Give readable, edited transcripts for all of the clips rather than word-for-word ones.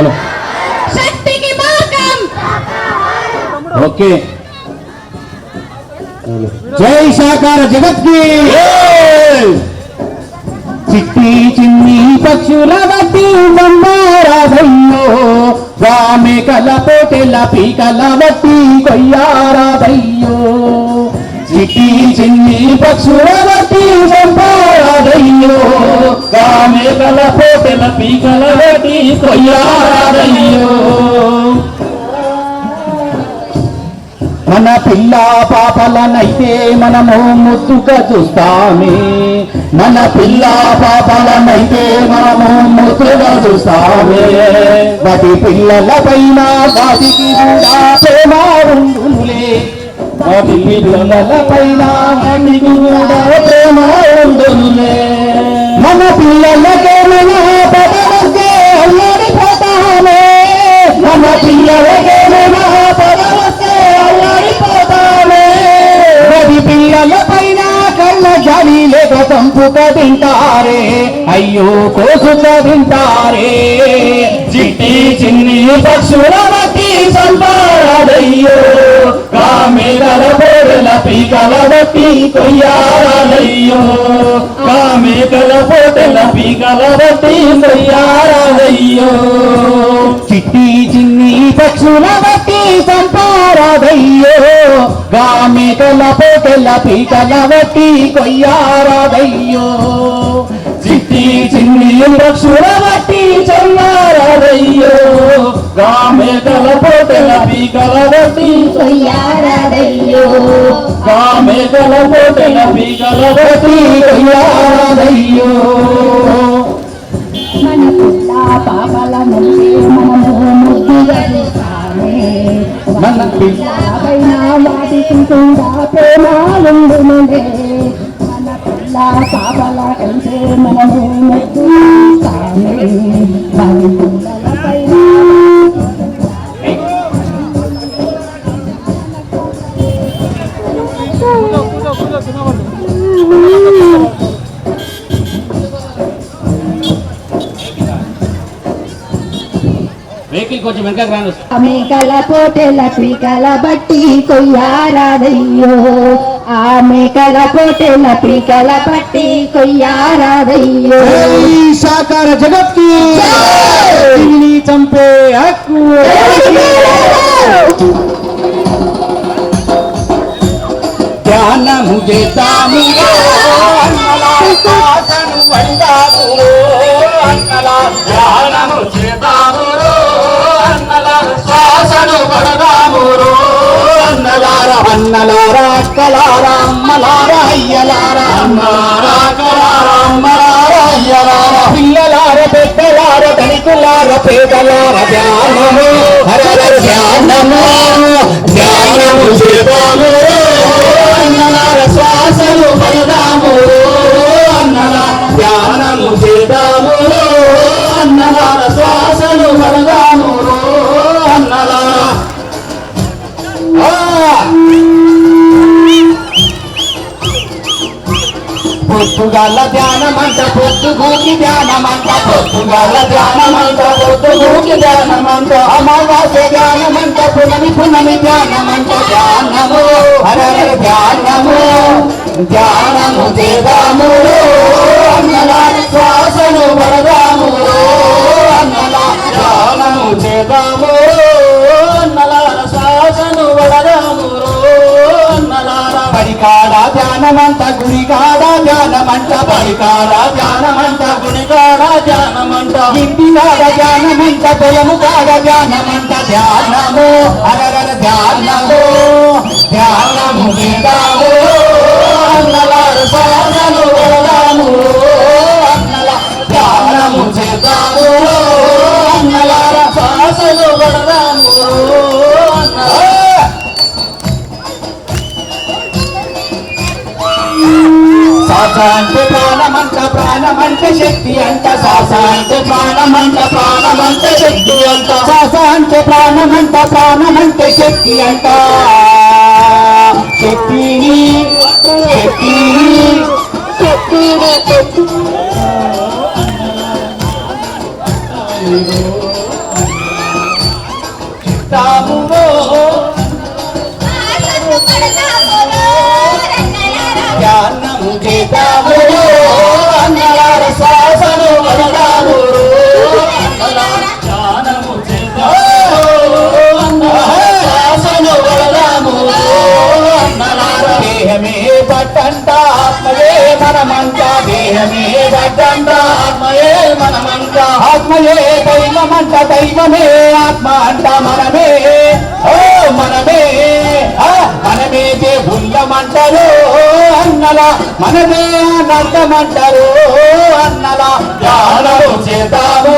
చాలు. శక్తికి మార్గం. ఓకే. జై సాకార జగత్కి. చిట్టి చిన్ని పక్షుల బట్టి బొమ్మారాధయ్యో, రామేకల పోటెల పీకల బట్టి కొయ్యారాధయ్యో. చిట్టి చిన్ని పక్షుల బట్టి బొమ్మారాధయ్యో, రామేకల పోటెల పీకల బట్టి కొయ్యారాధయ్యో. మన పిల్ల పాపలనైతే మనము ముద్దుగా చూస్తామే, మన పిల్ల పాపలనైతే మనము ముద్దుగా చూస్తామే. వాటి పిల్లల పైన వాటికి కూడా ప్రేమ ఉండునులే, వాటి పిల్లల పైన వాటికి కూడా ప్రేమ ఉండునులే. మన పిల్లలకేమైనా పదవస్తే అల్లాడిపోతామే, మన పిల్లలకేమైనా పదవస్తే అల్లాడిపోతామే. వాటి పిల్లల పైన కళ్ళ జాలి లేక చంపుక తింటారే, అయ్యో కోసుక తింటారే. చిట్టి చిన్ని పక్షుల బట్టి సంపారాదయ్యో, కామెగల పోరెల పీకల బట్టి కొయ్యారాదయ్యో, కామెగల పోటెల పీకల బట్టి కొయ్యారాదయ్యో. చిట్టి చిన్ని పక్షుల బట్టి సంపారాదయ్యో, కామెగల పోటెల పీకల బట్టి కొయ్యారాదయ్యో. చిట్టి చిన్ని పక్షుల బట్టి చల్లారాదయ్యో, కామెగల పోటెల పీకల బట్టి కొయ్యారాదయ్యో, కామెగల పోటెల పీకల బట్టి కొయ్యారాదయ్యో. మన పిల్ల పాపల నుండి మనము ముద్దుగా చూస్తామే, మన పిల్లపైన వాటికి కూడా ప్రేమ ఉండునులే. మన పిల్ల పాపల కంటే మనము ముద్దు చూస్తామే, మన పిల్లలపైన వెహికల్ కొంచెం వెనకకు రాను. మేకల పోటెల పీకల బట్టి కొయ్యారాదయ్యో, ఆ మేకల పోటెల పీకల బట్టి కొయ్యారాదయ్యో. సాకార జగత్కి చంపే హక్కు. ధ్యానము చేద్దాము అన్నలాసను వండాము, అన్నలా ధ్యానము చేద్దాము అన్నలా శ్వాసను పడదాము. అన్నలారా అన్నలారా అక్కలారా అమ్మలారా అయ్యలారా, అమ్మలారా అక్కలారా అమ్మలారా అయ్యలారా, పిల్లలార పెద్దలార ధనికులార పేదలార ధ్యానము హరహర ధ్యానము, ధ్యానము చేద్దాము అన్నలార శ్వాసను పడదాము, అన్నలా ధ్యానము చేద్దాము అన్నలార శ్వాసను పడదాము అన్నలా. పొద్దుగాల ధ్యానమంట పొద్దుగూకి ధ్యానమంట, పొద్దుగాల ధ్యానమంట పొద్దుగూకి ధ్యానమంట, అమావాస్య ధ్యానమంట పునమి పునమి ధ్యానమంట. ధ్యానము హరహర ధ్యానము, ధ్యానము చేద్దాము అన్నలా శ్వాసను పడదాము, అన్నలా ధ్యానము చేద్దాము అన్నలా శ్వాసను పడదాము అన్నలార. పరికాడ ధ్యానమంట గుడికాడ ధ్యానమంట, పరికాడ ధ్యానమంట గుడికాడ ధ్యానమంట, ఇంటికాడ ధ్యానమంట పొలము కాడ ధ్యానమంట. ధ్యానము హరహర ధ్యానము, ధ్యానము చేద్దాము అన్నలార శ్వాసను పడదాము అన్నలా, ధ్యానము చేద్దాము అన్నలార శ్వాసను పడదాము అన్నలా. శ్వాస అంటే ప్రాణమంట ప్రాణమంటే శక్తి అంట, శ్వాస అంటే ప్రాణమంట ప్రాణమంటే శక్తి అంట, శ్వాస అంటే ప్రాణమంట ప్రాణమంటే శక్తి అంట. శక్తిని శక్తిని శక్తిని మనమంతా దేహమే వద్దంట ఆత్మయే మనమంతా ఆత్మయే దైవమంట దైవమే ఆత్మ అంట మనమే ఓ మనమే మనమే దేవుళ్ళమంటారు అన్నలా మనమే ఆనందమంటారు అన్నలా ధ్యానము చేద్దాము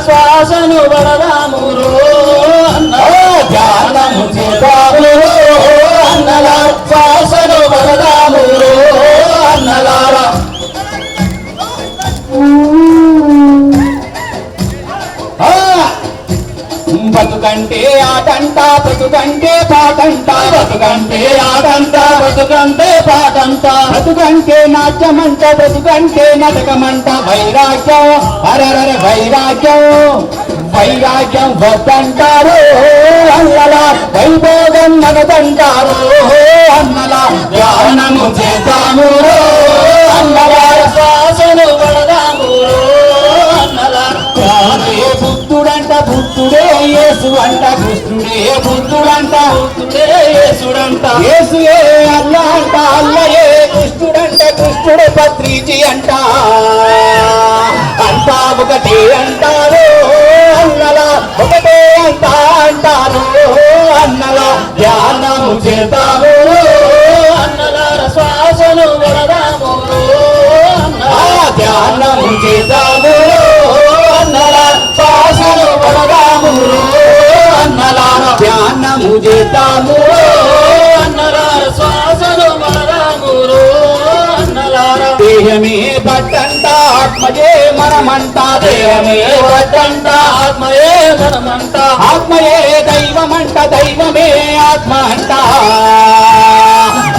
శ్వాసను పడదాము ధ్యానము చేద్దాము అన్నలా శ్వాసను పడదాము అన్నలారా బతుకంటే ఆటంట బతుకంటే పాటంట బతుకంటే ఆటంట బతుకంటే పాటంట బతుకంటే నాట్యమంట బతుకంటే నాటకమంట వైరాగ్యం అరరర వైరాగ్యం వైరాగ్యం వద్దంటారు అన్నలా వైభోగం నగదంటారు అన్నలా ధ్యానము చేద్దాము అన్నలా శ్వాసను పడదాము అన్నలా బుద్ధుడంట బుద్ధుడే యేసు అంట కృష్ణుడే బుద్ధుడంట బుద్ధుడే యేసుడంట యేసుయే అల్లా అంట అల్లయే కృష్ణుడంట కృష్ణుడు పత్రిజీ అంట అంతా ఒకటే అంటారు అన్నలా ఒకటే అంట అంటారు అన్నలా ధ్యానము చేద్దాము అన్నలా శ్వాసను పడదాము ధ్యానము చేద్దాము అన్నలా శ్వాసను పడదాము అన్నలా ధ్యానము చేద్దాము అన్నలా శ్వాసను పడదాము అన్నలా దేహమే పట్టంట ఆత్మయే మనమంట దేహమే పట్టంట ఆత్మయే మనమంట ఆత్మయే దైవమంట దైవమే ఆత్మ అంట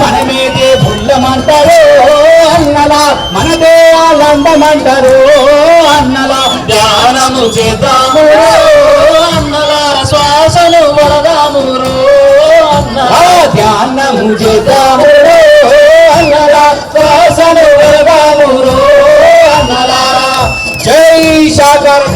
మనమే దేవుళ్ళమంటారు అన్నలా మనదే ఆనందమంటారు అన్నలా ధ్యానము చేద్దాము అన్నలా శ్వాసను పడదాము అన్నలా ధ్యానము చేద్దాము అన్నలా శ్వాసను పడదాము అన్నలా జై సాగర్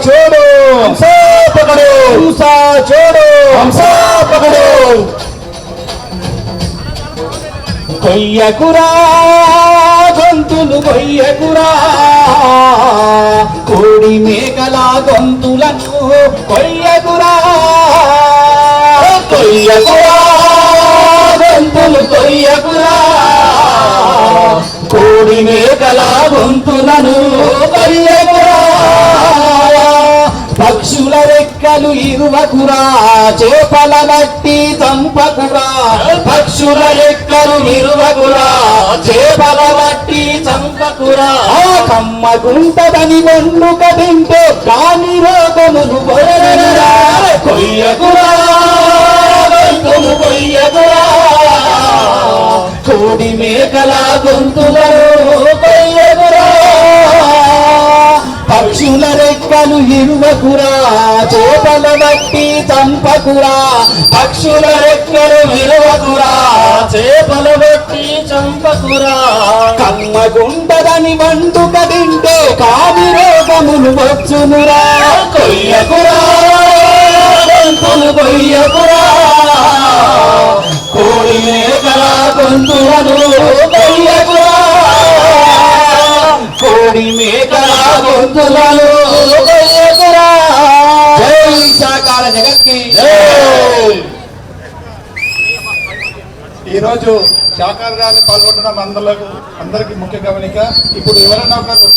छोड़ो हमसे पकड़ो दूसरा छोड़ो हमसे पकड़ो కొయ్యకురా గొంతులు కొయ్యకురా కోడి మేకల గొంతులను కొయ్యకురా కొయ్యకురా గొంతులు కొయ్యకురా కోడి మేకల గొంతులను కొయ్యకురా పక్షుల రెక్కలు ఇరువకురా చేపల బట్టి చంపకురా పక్షుల రెక్కలు ఇరువకురా చేపల బట్టి చంపకురా కమ్మగుంటదని వండుక తింటే కాని రోగమును కొయ్యకురా కొయ్యకురా గొంతులు కొయ్యకురా కోడి మేకల గొంతులను కొయ్యకురా పక్షుల రెక్కలు ఇరువకురా చేపల బట్టి చంపకురా పక్షుల రెక్కలు ఇరువకురా చేపల బట్టి చంపకురా కమ్మగుంటదని వండుక తింటే కాని రోగములు వచ్చునురా కొయ్యకురా గొంతులు కొయ్యకురా కోడి మేకల గొంతులను కొయ్యకురా కోడి మేకల గొంతులను కొయ్యకురా జై సాకార జగత్కి ఈరోజు శాకార ర్యాలీ పాల్గొనడం అందరికి ముఖ్య గమనిక. ఇప్పుడు ఎవరైనా ఒకరు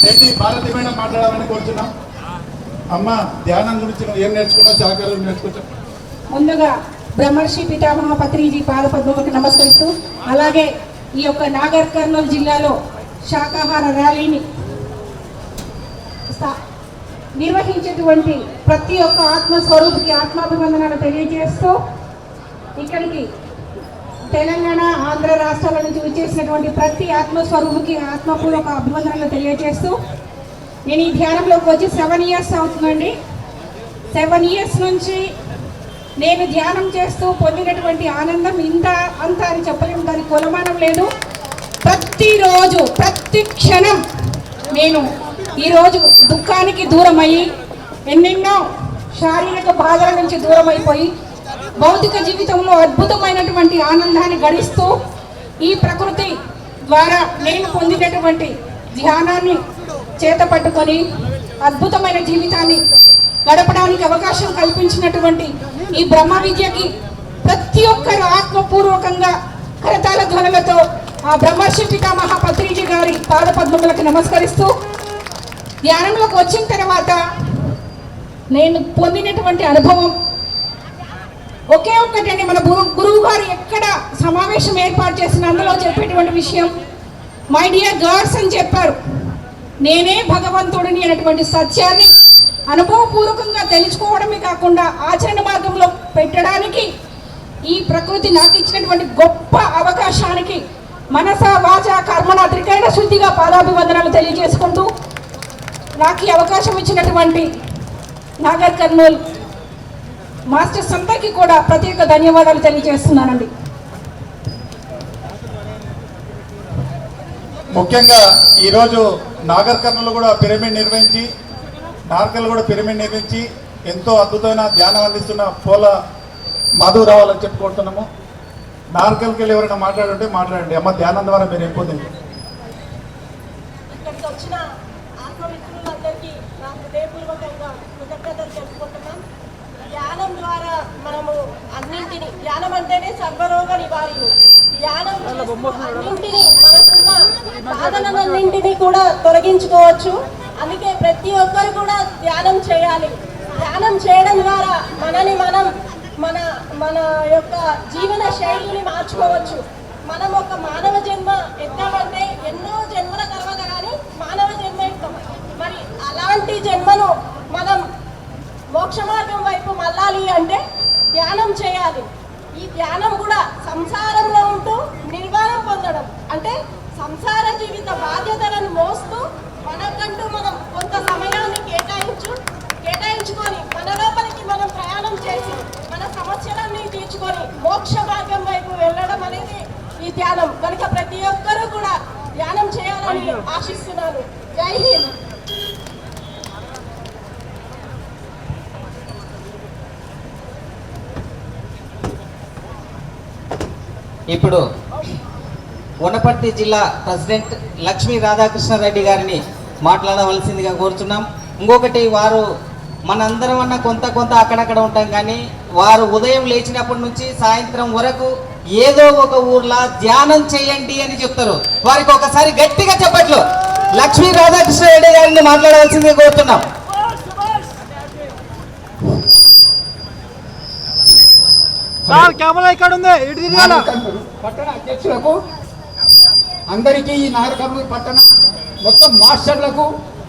ఏంటి భారతి మేడం మాట్లాడాలని కోరుతున్నాం. అమ్మ ధ్యానం గురించి నువ్వు ఏం నేర్చుకున్నావు, శాకారం నేర్చుకుంటా. ముందుగా బ్రహ్మర్షి పితామహ పత్రిజీ పాదపద్మకు నమస్కరిస్తూ, అలాగే ఈ యొక్క నాగర్ కర్నూలు జిల్లాలో శాకాహార ర్యాలీని నిర్వహించేటువంటి ప్రతి ఒక్క ఆత్మస్వరూపికి ఆత్మాభివందనాలు తెలియజేస్తూ, ఇక్కడికి తెలంగాణ ఆంధ్ర రాష్ట్రాల నుంచి విచ్చేసినటువంటి ప్రతి ఆత్మస్వరూపికి ఆత్మపూర్వక అభివందనాలు తెలియజేస్తూ, నేను ఈ ధ్యానంలోకి వచ్చి 7 years అవుతుందండి. 7 years నుంచి నేను ధ్యానం చేస్తూ పొందినటువంటి ఆనందం ఇంత అంత అని చెప్పలేము, దానికి కొలమానం లేదు. ప్రతిరోజు ప్రతి క్షణం నేను ఈరోజు దుఃఖానికి దూరం అయ్యి ఎన్నెన్నో శారీరక బాధల నుంచి దూరం అయిపోయి భౌతిక జీవితంలో అద్భుతమైనటువంటి ఆనందాన్ని గడిస్తూ ఈ ప్రకృతి ద్వారా నేను పొందినటువంటి ధ్యానాన్ని చేత పట్టుకొని అద్భుతమైన జీవితాన్ని గడపడానికి అవకాశం కల్పించినటువంటి ఈ బ్రహ్మ విద్యకి ప్రతి ఒక్కరు ఆత్మపూర్వకంగా కరతాళ ధ్వనులతో ఆ బ్రహ్మర్షి పితామహ పత్రిజీ గారి పాదపద్మములకు నమస్కరిస్తూ ధ్యానంలోకి వచ్చిన తర్వాత నేను పొందినటువంటి అనుభవం ఒకే ఒక్కటండి. మన గురువు గారు ఎక్కడ సమావేశం ఏర్పాటు చేసిన అందులో చెప్పేటువంటి విషయం మై డియర్ గాడ్స్ అని చెప్పారు. నేనే భగవంతుడిని అనేటువంటి సత్యాన్ని అనుభవపూర్వకంగా తెలుసుకోవడమే కాకుండా ఆచరణ మార్గంలో పెట్టడానికి ఈ ప్రకృతి నాకు ఇచ్చినటువంటి గొప్ప అవకాశానికి మనస వాచ కర్మణ త్రికరణ శుద్ధిగా పాదాభివందనాలు తెలియజేసుకుంటూ నాకు ఈ అవకాశం ఇచ్చినటువంటి నాగర్ కర్నూల్ మాస్టర్స్ అందరికీ కూడా ప్రత్యేక ధన్యవాదాలు తెలియజేస్తున్నానండి. ముఖ్యంగా ఈరోజు నాగర్ కర్నూలు కూడా పిరమిడ్ నిర్వహించి నార్కల్ కూడా పిరమిడ్ నిర్మించి ఎంతో అద్భుతమైన ధ్యానం అందిస్తున్న పోల మధు రావాలని చెప్పుకుంటున్నాము. నార్కల్కి వెళ్ళి ఎవరైనా మాట్లాడుంటే మాట్లాడండి. అమ్మ ధ్యానం ద్వారా మీరు ఏం పొందింది? ఇక్కడికి వచ్చిన ఆత్మమిత్రులందరికీ నా హృదయపూర్వకంగా కృతజ్ఞతలు తెలుపుకుంటున్నాం. ధ్యానం ద్వారా మనము అన్నింటినీ, ధ్యానం అంటేనే సర్వరోగ నివారణి. ధ్యానం అన్నింటినీ, మనకున్న సాధనలన్నింటినీ కూడా తొలగించుకోవచ్చు. అందుకే ప్రతి ఒక్కరు కూడా ధ్యానం చేయాలి. ధ్యానం చేయడం ద్వారా మనని మనం మన యొక్క జీవన శైలిని మార్చుకోవచ్చు. మనం ఒక మానవ జన్మ ఎత్తామంటే ఎన్నో జన్మల తర్వాత కానీ మానవ జన్మ ఎత్తాం. మరి అలాంటి జన్మను మనం మోక్ష మార్గం వైపు మళ్ళాలి అంటే ధ్యానం చేయాలి. ఈ ధ్యానం కూడా సంసారంలో ఉంటూ నిర్వాణం పొందడం అంటే సంసార జీవిత బాధ్యతలను మోస్తూ మనకంటూ మనం కొంత సమయాన్ని కేటాయించుకొని మన లోపలికి మనం ప్రయాణం చేసి మన సమస్యలన్నీ తీర్చుకొని మోక్ష మార్గం వైపు వెళ్ళడం అనేది ఈ ధ్యానం. కనుక ప్రతి ఒక్కరూ కూడా ధ్యానం చేయాలని ఆశిస్తున్నాను. జై హింద్. ఇప్పుడు వనపర్తి జిల్లా ప్రెసిడెంట్ లక్ష్మీ రాధాకృష్ణారెడ్డి గారిని మాట్లాడవలసిందిగా కోరుతున్నాం. ఇంకొకటి, వారు మనందరం అన్న కొంత అక్కడక్కడ ఉంటాం, కానీ వారు ఉదయం లేచినప్పటి నుంచి సాయంత్రం వరకు ఏదో ఒక ఊర్లో ధ్యానం చేయండి అని చెప్తారు. వారికి ఒకసారి గట్టిగా చెప్పట్లు లక్ష్మీ రాధాకృష్ణారెడ్డి గారిని మాట్లాడవలసిందిగా కోరుతున్నాం. పట్టణ అధ్యక్షులకు అందరికీ, ఈ నాగర్ కర్నూలు పట్టణ మొత్తం మాస్టర్లకు,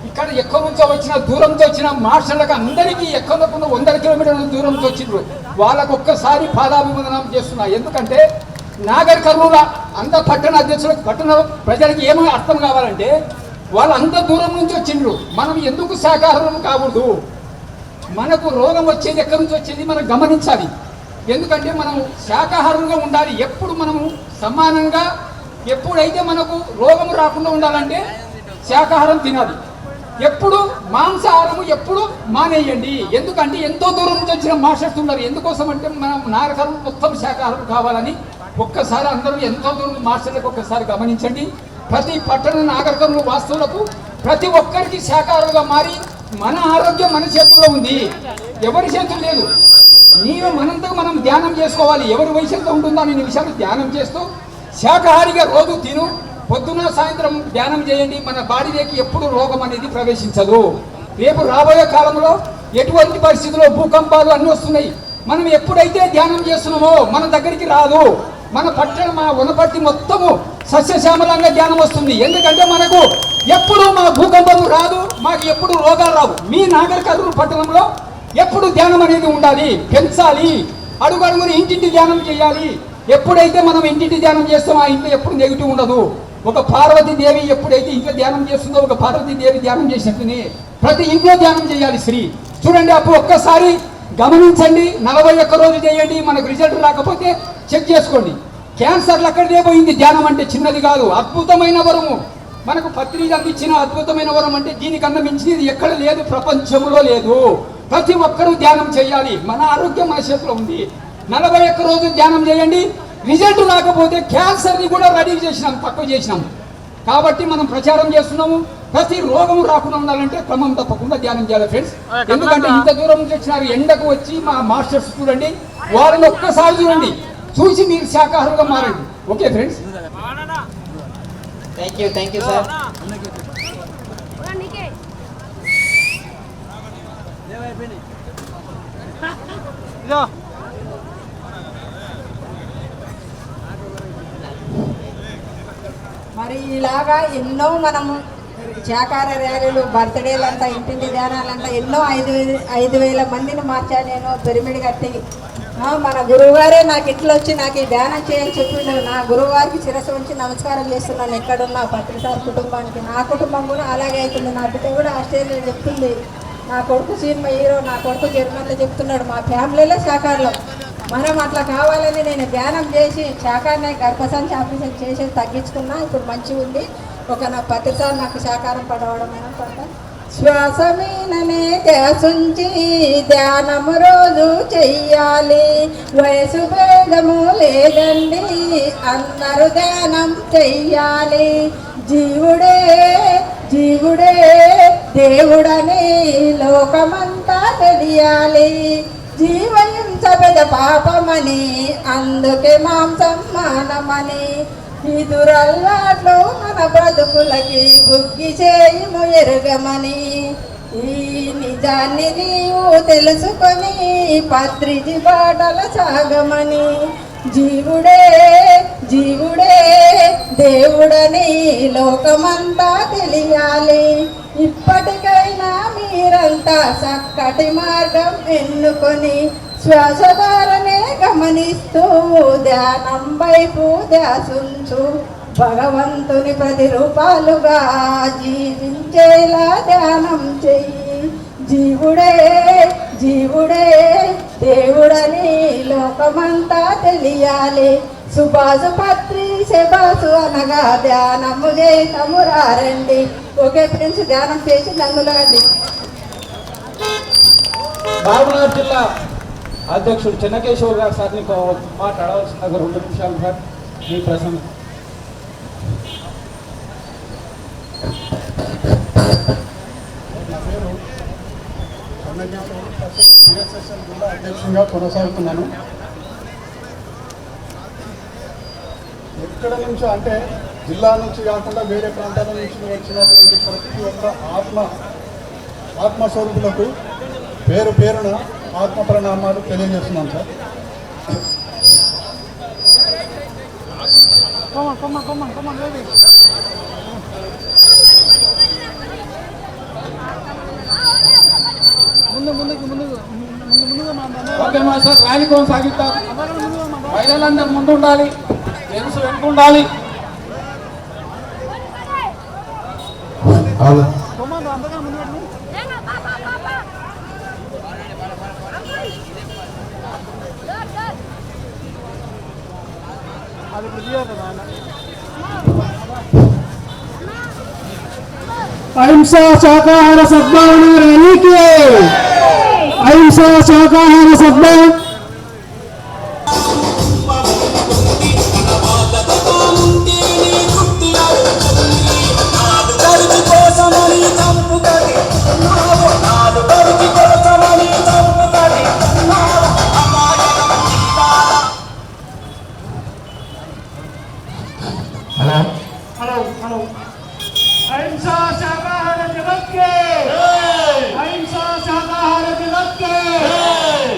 ఇక్కడ ఎక్కడి నుంచో వచ్చిన దూరంతో వచ్చిన మాస్టర్లకు అందరికీ ఎక్కడ 100 కిలోమీటర్ల దూరంతో వచ్చిండ్రు. వాళ్ళకు ఒక్కసారి పాదాభివందనం చేస్తున్నా. ఎందుకంటే నాగర్ కర్నూలు అంత పట్టణ అధ్యక్షులకు, పట్టణ ప్రజలకు ఏమో అర్థం కావాలంటే వాళ్ళు అంత దూరం నుంచి వచ్చిండ్రు. మనం ఎందుకు శాకాహారం కాకూడదు? మనకు రోగం వచ్చేది ఎక్కడి నుంచి వచ్చేది మనం గమనించాలి. ఎందుకంటే మనం శాకాహారంగా ఉండాలి. ఎప్పుడు మనము సమానంగా, ఎప్పుడైతే మనకు రోగం రాకుండా ఉండాలంటే శాకాహారం తినాలి. ఎప్పుడు మాంసాహారము ఎప్పుడు మానేయండి. ఎందుకంటే ఎంతో దూరం నుంచి వచ్చిన మాస్టర్స్ ఉన్నారు. ఎందుకోసం అంటే మనం నాగరం మొత్తం శాకాహారం కావాలని ఒక్కసారి అందరూ ఎంతో దూరం మాస్టర్లకు ఒక్కసారి గమనించండి. ప్రతి పట్టణ నాగరికంలో వాస్తువులకు ప్రతి ఒక్కరికి శాకాహారంగా మారి మన ఆరోగ్యం మన చేతుల్లో ఉంది, ఎవరి చేతులు లేదు. నీవు మనంతకు మనం ధ్యానం చేసుకోవాలి. ఎవరి వయసుతో ఉంటుందో అనే విషయాలు ధ్యానం చేస్తూ శాకాహారిగా రోజు తిను, పొద్దున సాయంత్రం ధ్యానం చేయండి. మన బాడీలోకి ఎప్పుడు రోగం అనేది ప్రవేశించదు. రేపు రాబోయే కాలంలో ఎటువంటి పరిస్థితుల్లో భూకంపాలు అన్నీ వస్తున్నాయి. మనం ఎప్పుడైతే ధ్యానం చేస్తున్నామో మన దగ్గరికి రాదు. మన పట్టణం, మా వనపర్తి మొత్తము సస్యశ్యామలంగా ధ్యానం వస్తుంది. ఎందుకంటే మనకు ఎప్పుడు మా భూకంపం రాదు, మాకు ఎప్పుడు రోగాలు రావు. మీ నాగర్ కర్నూలు పట్టణంలో ఎప్పుడు ధ్యానం అనేది ఉండాలి, పెంచాలి. అడుగడుగుని ఇంటింటి ధ్యానం చేయాలి. ఎప్పుడైతే మనం ఇంటింటి ధ్యానం చేస్తామో ఆ ఇంట్లో ఎప్పుడు నెగిటివ్ ఉండదు. ఒక పార్వతీదేవి ఎప్పుడైతే ఇంట్లో ధ్యానం చేస్తుందో, ఒక పార్వతీదేవి ధ్యానం చేసినట్టుని ప్రతి ఇంట్లో ధ్యానం చేయాలి స్త్రీ. చూడండి, అప్పుడు ఒక్కసారి గమనించండి. 41 రోజు చేయండి. మనకు రిజల్ట్ రాకపోతే చెక్ చేసుకోండి. క్యాన్సర్లు అక్కడిదే పోయింది. ధ్యానం అంటే చిన్నది కాదు, అద్భుతమైన వరము. మనకు పత్రిక అందించిన అద్భుతమైన వరం అంటే దీనికన్నా మించినది ఎక్కడ లేదు, ప్రపంచంలో లేదు. ప్రతి ఒక్కరూ ధ్యానం చేయాలి. మన ఆరోగ్యం మన చేతిలో ఉంది. 41 రోజులు ధ్యానం చేయండి. రిజల్ట్ రాకపోతే క్యాన్సర్ని కూడా రెడీ చేసినాం, తక్కువ చేసినాం. కాబట్టి మనం ప్రచారం చేస్తున్నాము. ప్రతి రోగం రాకుండా ఉండాలంటే క్రమం తప్పకుండా ధ్యానం చేయాలి ఫ్రెండ్స్. ఎందుకంటే ఇంత దూరం నుంచి వచ్చినారు, ఎండకు వచ్చి మా మాస్టర్స్ చూడండి, వాళ్ళని ఒక్కసారి చూడండి, చూసి మీరు శాకాహారులుగా మారండి. Okay friends, thank you sir. మరి ఇలాగా ఎన్నో మనము శాకాహార ర్యాలీలు, బర్త్డేలంతా, ఇంటింటి ధ్యానాలంతా ఎన్నో 5,000 మందిని మార్చా నేను పిరమిడ్ కట్టి. మన గురువుగారే నాకు ఇట్లా వచ్చి నాకు ఈ ధ్యానం చేయని చెప్పిండు. నా గురువుగారికి శిరస్సు ఉంచి నమస్కారం చేస్తున్నాను ఎక్కడున్నా పత్రిసార్ కుటుంబానికి. నా కుటుంబం కూడా అలాగే అవుతుంది. నా బిడ్డ కూడా ఆస్ట్రేలియా చెప్తుంది, నా కొడుకు సినిమా హీరో, నా కొడుకు జర్మన్లో చెప్తున్నాడు. మా ఫ్యామిలీలో శాకాహారం మనం అట్లా కావాలని నేను ధ్యానం చేసి శాకాహారాన్ని గర్భసంచి ఆపరేషన్ చేసేది తగ్గించుకున్నా. ఇప్పుడు మంచిగా ఉంది. ఒక నా పత్రిసార్ నాకు శాకాహారం పడవడం పడ్డ. శ్వాస మీననే ధ్యాసుంచి ధ్యానము రోజు చెయ్యాలి. వయసు భేదము లేదండి, అందరూ ధ్యానం చెయ్యాలి. జీవుడే జీవుడే దేవుడని లోకమంతా తెలియాలి. జీవహింస పెద్ద పాపమని, అందుకే మాంసం మానమని. ఈ దురల్లాట్లు మన బ్రతుకులకి బుగ్గి చేయము ఎరుగమని. ఈ నిజాన్ని నీవు తెలుసుకొని పత్రిజి బాటల సాగమని. జీవుడే జీవుడే దేవుడని లోకమంతా తెలియాలి. ఇప్పటికైనా మీరంతా చక్కటి మార్గం ఎన్నుకొని శ్వాసధారనే గమనిస్తూ ధ్యానం వైపు ధ్యాసుంచు. భగవంతుని ప్రతిరూపాలుగా జీవించేలా ధ్యానం చెయ్యి. జీవుడే జీవుడే దేవుడని లోకమంతా తెలియాలి. సుభాసు పత్రి శబాసు అనగా ధ్యానము చేతము రండి. ఓకే ఫ్రెండ్స్, ధ్యానం చేసి నన్నులండి. మహబూబ్నగర్ జిల్లా అధ్యక్షుడు చెన్నకేశ్వర్ గారు సార్ని మాట్లాడవలసిన 2 నిమిషాలు సార్ మీ ప్రసంగం. జిల్లా అధ్యక్షుడిగా కొనసాగుతున్నాను. ఎక్కడ నుంచో అంటే జిల్లా నుంచి కాకుండా వేరే ప్రాంతాల నుంచి వచ్చినటువంటి ప్రతి ఒక్క ఆత్మస్వరూపులకు పేరు పేరున ఆత్మ ప్రణామాలు తెలియజేస్తున్నాం సార్. ఓకే మాస్టర్, ర్యాలీ కొనసాగిద్దాం. మహిళలందరూ ముందు ఉండాలి, జెంట్స్ వెనుక ఉండాలి. అహింసా శాకాహార సద్భావన ర్యాలీకి అహింసా శాకాహార సద్భావన अहिंसा शाकाहार जगत के, अहिंसा शाकाहार जगत के,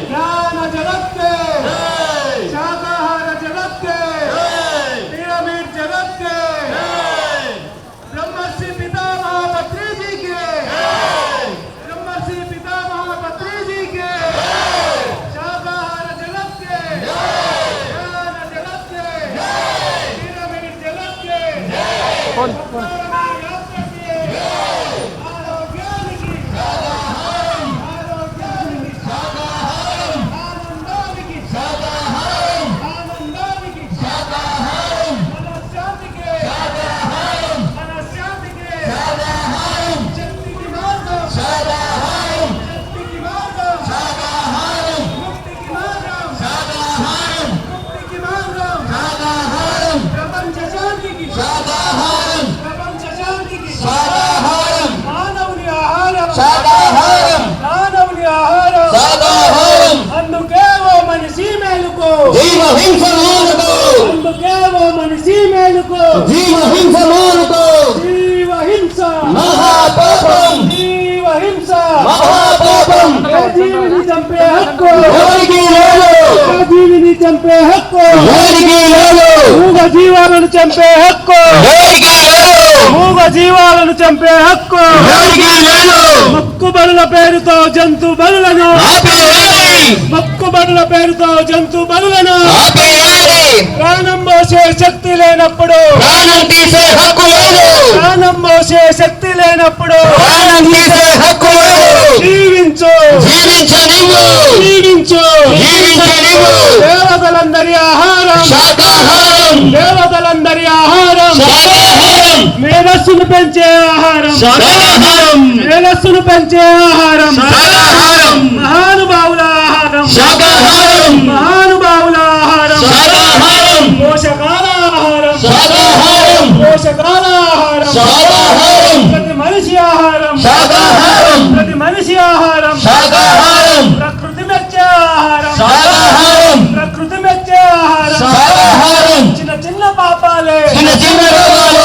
ज्ञान जगत హింస మానుకో అందుకే ఓ మనిషి మేలుకో జీవ హింస మానుకో జీవ హింస మహాపాపం జీవ హింస మహాపాపం ఏ జీవిని చంపే హక్కు ఎవరికి లేదు ఏ జీవిని చంపే హక్కు ఎవరికి లేదు మూగ జీవాలను చంపే హక్కు ఎవరికి లేదు మూగ జీవాలను చంపే హక్కు ఎవరికి లేదు మొక్కుబడుల పేరుతో జంతు బలులను ఆపేయాలి మొక్కుబడుల పేరుతో జంతు బలులను ఆపేయాలి ప్రాణం మోసే శక్తి లేనప్పుడు ప్రాణం తీసే హక్కు లేదు ప్రాణం మోసే శక్తి లేనప్పుడు ప్రాణం తీసే హక్కు లేదు జీవించు జీవించనివ్వు జీవించు జీవించనివ్వు దేవతలందరి ఆహారం శాకాహారం దేవతలందరి ఆహారం శాకాహారం మేధస్సును పెంచే ఆహారం శాకాహారం మేధస్సును పెంచే ఆహారం శాకాహారం మహానుభావుల ఆహారం శాకాహారం మహానుభావుల ఆహారం శాకాహారం పోషకాల ఆహారం శాకాహారం పోషకాల ఆహారం శాకాహారం ప్రతి మనిషి ఆహారం శాకాహారం ప్రతి మనిషి ఆహారం శాకాహారం ప్రకృతి మెచ్చే ఆహారం శాకాహారం ప్రకృతి మెచ్చే ఆహారం శాకాహారం చిన్న చిన్న పాపాలే చిన్న చిన్న రోగాలు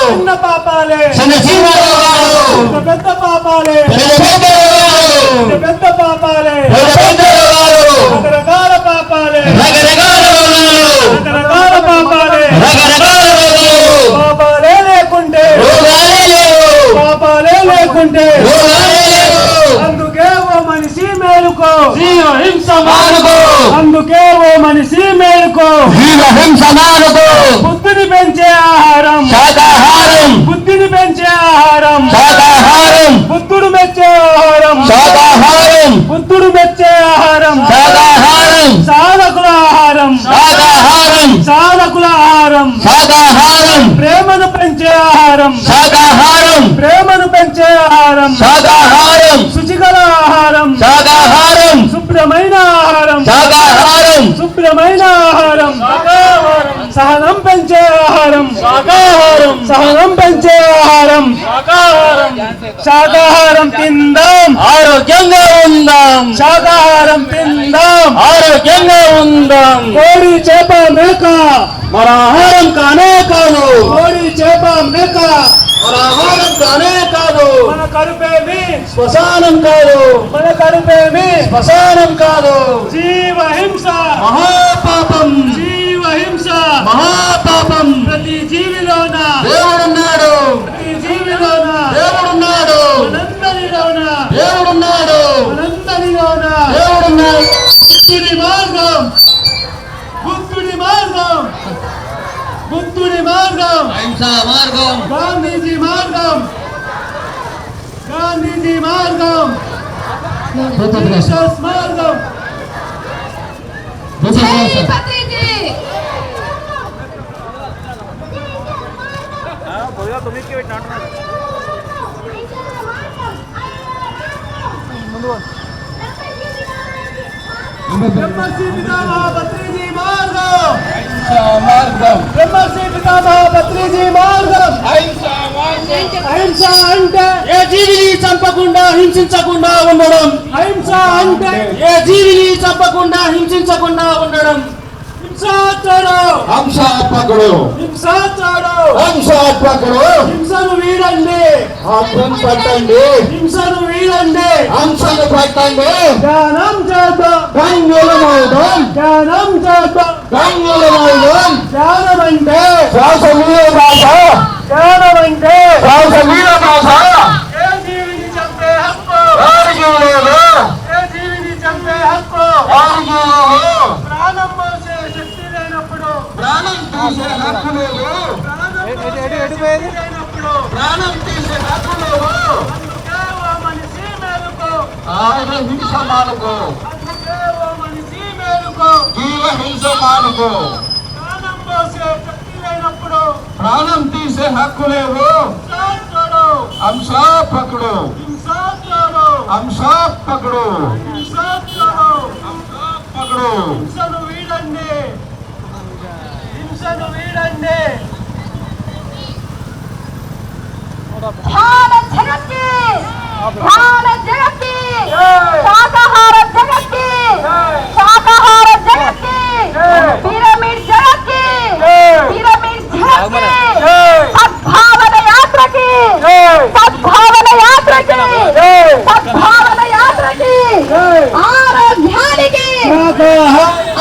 చిన్న పాపాలే చిన్న చిన్న రోగాలు పెద్ద పెద్ద పాపాలే పెద్ద పెద్ద రోగాలు పెద్ద పెద్ద పాపాలే పెద్ద పెద్ద రోగాలు రకరకాల పాపాలే రకరకాల రోగాలు రకరకాల పాపాలే రకరకాల రోగాలు పాపాలే లేకుంటే రోగాలే లేవు పాపాలే లేకుంటే రోగాలే లేవు అందుకే ఓ మనిషి మేలుకో జీవ హింస మానుకో అందుకే ఓ మనిషి మేలుకో జీవ హింస మానుకో బుద్ధిని పెంచే ఆహారం శాకాహారం బుద్ధిని పెంచే ఆహారం శాకాహారం బుద్ధుడు మెచ్చే ఆహారం శాకాహారం బుద్ధుడు మెచ్చే ఆహారం శాకాహారం సాధకుల ఆహారం శాకాహారం సాధకుల ఆహారం శాకాహారం ప్రేమను పెంచే ఆహారం శాకాహారం ప్రేమను పెంచే ఆహారం శాకాహారం శుచిగల ఆహారం శాకాహారం శుభ్రమైన ఆహారం శాకాహారం శుభ్రమైన ఆహారం సహనం పెంచే ఆహారం సహనం పెంచే ఆహారం శాకాహారం తిందాం ఆరోగ్యంగా ఉందాం శాకాహారం తిందాం ఆరోగ్యంగా ఉందాం కోడి చేప మేక మన ఆహారం కానే కాదు కోడి చేప మేక మన ఆహారం కానే కాదు మన కడుపేమి శ్మశానం కాదు మన కడుపేమి శ్మశానం కాదు జీవ హింస మహాపాపం జీవ హింస మహాపాపం ప్రతి జీవిలోన దేవుడున్నాడు ప్రతి జీవిలోన దేవుడున్నాడు మనందరిలోన దేవుడున్నాడు మనందరిలోన దేవుడున్నాడు బుద్ధుడి మార్గం బుద్ధుడి మార్గం బుద్ధుడి మార్గం అహింసా మార్గం గాంధీజీ మార్గం గాంధీజీ మార్గం జీసస్ మార్గం బ్రహ్మశ్రీ పితామహ భత్రిజీ మార్గం మార్గం బ్రహ్మశ్రీ పితామహ భత్రిజీ మార్గం అహింస అంటే ఏ జీవిని చంపకుండా హింసించకుండా ఉండడం అహింస అంటే ఏ జీవిని చంపకుండా హింసించకుండా ఉండడం హింసాత్మకుడు హంసాత్మకుడు హింసాత్మకుడు హంసాత్మకుడు హింసను వీడండి ఆత్మను పట్టండి హింసను వీడండి హంసను పట్టండి ధ్యానం చేద్దాం గంగులమవుదాం ధ్యానం చేద్దాం గంగులమవుదాం ధ్యానం అంటే శ్వాస మీద శ్వాస ధ్యానం అంటే శ్వాస మీద శ్వాస ఏ జీవిని చంపే హక్కు వారికి లేదు ఏ జీవిని చంపే హక్కు వారికి లేదు ప్రాణం మోసే శక్తి లేనప్పుడు ప్రాణం తీసే హక్కు లేదు లేనప్పుడు ప్రాణం తీసే హక్కు లేదు అందుకే ఓ మనిషి మేలుకో ఆయన హింస మానుకో అందుకే ఓ మనిషి మేలుకో జీవ హింస మానుకో ప్రాణం మోసే శక్తి లేనప్పుడు ప్రాణం తీసే హక్కు లేదు హింసాత్మకుడు హంసాత్మకుడు హింసాత్మకుడు హంసాత్మకుడు హింసాత్మకుడు హంసాత్మకుడు హింసను వీడండి హింసను వీడండి भारत जगत की भारत जगत की शाकाहार जगत की शाकाहार जगत की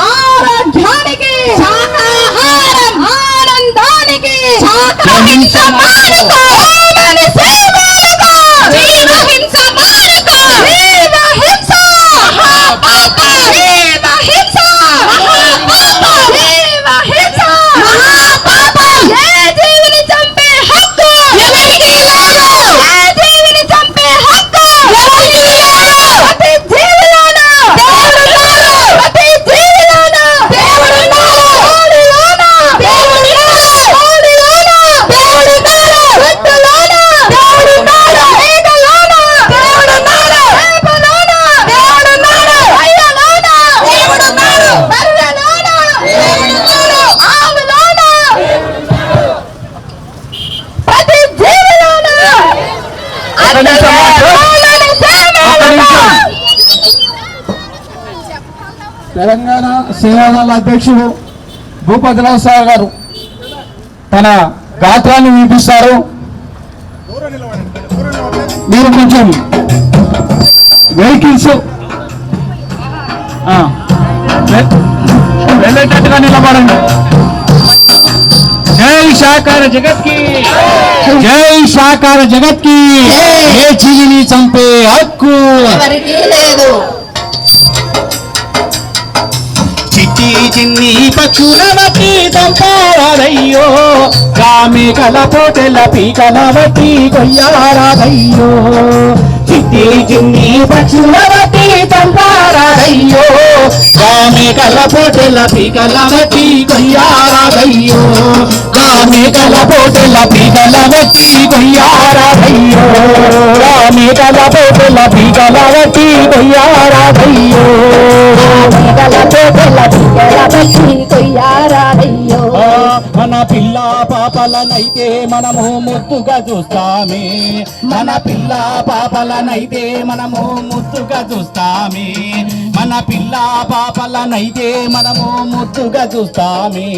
ఆరోగ్యానికి శాకాహారం, ఆనందానికి శాకాహింస మానుకో, సేవ మానుకో, జీవహింస మానుకో, జీవహింస మహాపాప, జీవహింస మహాపాప, జీవహింస మహాపాప. ఏ జీవిని చంపే హక్కు ఎవరికి లేదు, ఏ జీవిని చంపే హక్కు ఎవరికి లేదు. ప్రతి జీవిలోన దేవుడున్నాడు, ప్రతి జీవిలోన దేవుడున్నాడు, కోడిలోన దేవుడున్నాడు, కోడిలోన దేవుడున్నాడు, రెట్టులోన దేవుడున్నాడు, ఈగలోన దేవుడున్నాడు, చేపలోన దేవుడున్నాడు, అయ్యలోన దేవుడున్నాడు, బర్రెలోన దేవుడున్నాడు, ఆవులోన ప్రతి జీవిలోన తెలంగాణ సేవాదళ అధ్యక్షుడు భూపతిరావు సార్ గారు తన గాత్రాన్ని వినిపిస్తారు. మీరు కొంచెం వెహికల్స్ వెళ్ళేటట్టుగా నిలబడండి. జై శాకార జగత్ కి, జై శాకార జగత్ కి. ఏ జీవిని చంపే హక్కు ఎవరికి లేదు. చిట్టి చిన్ని పక్షుల బట్టి చంపారయ్యో, కామె కల పోటెల పీకల బట్టి కొయ్యారయ్యో. చిట్టి చిన్ని పక్షుల బట్టి చంపారయ్యో, కామె కల పోటెల పీకల బట్టి కొయ్యారయ్యో. కామె కల పోటెల పీకల బట్టి కొయ్యారయ్యో, కామె కల పోటెల పీకల బట్టి కొయ్యారయ్యో. మన పిల్ల పాపలనైతే మనము ముద్దుగా చూస్తామే, మన పిల్ల పాపలనైతే మనము ముద్దుగా చూస్తామే, మన పిల్ల పాపలనైతే మనము ముద్దుగా చూస్తామే,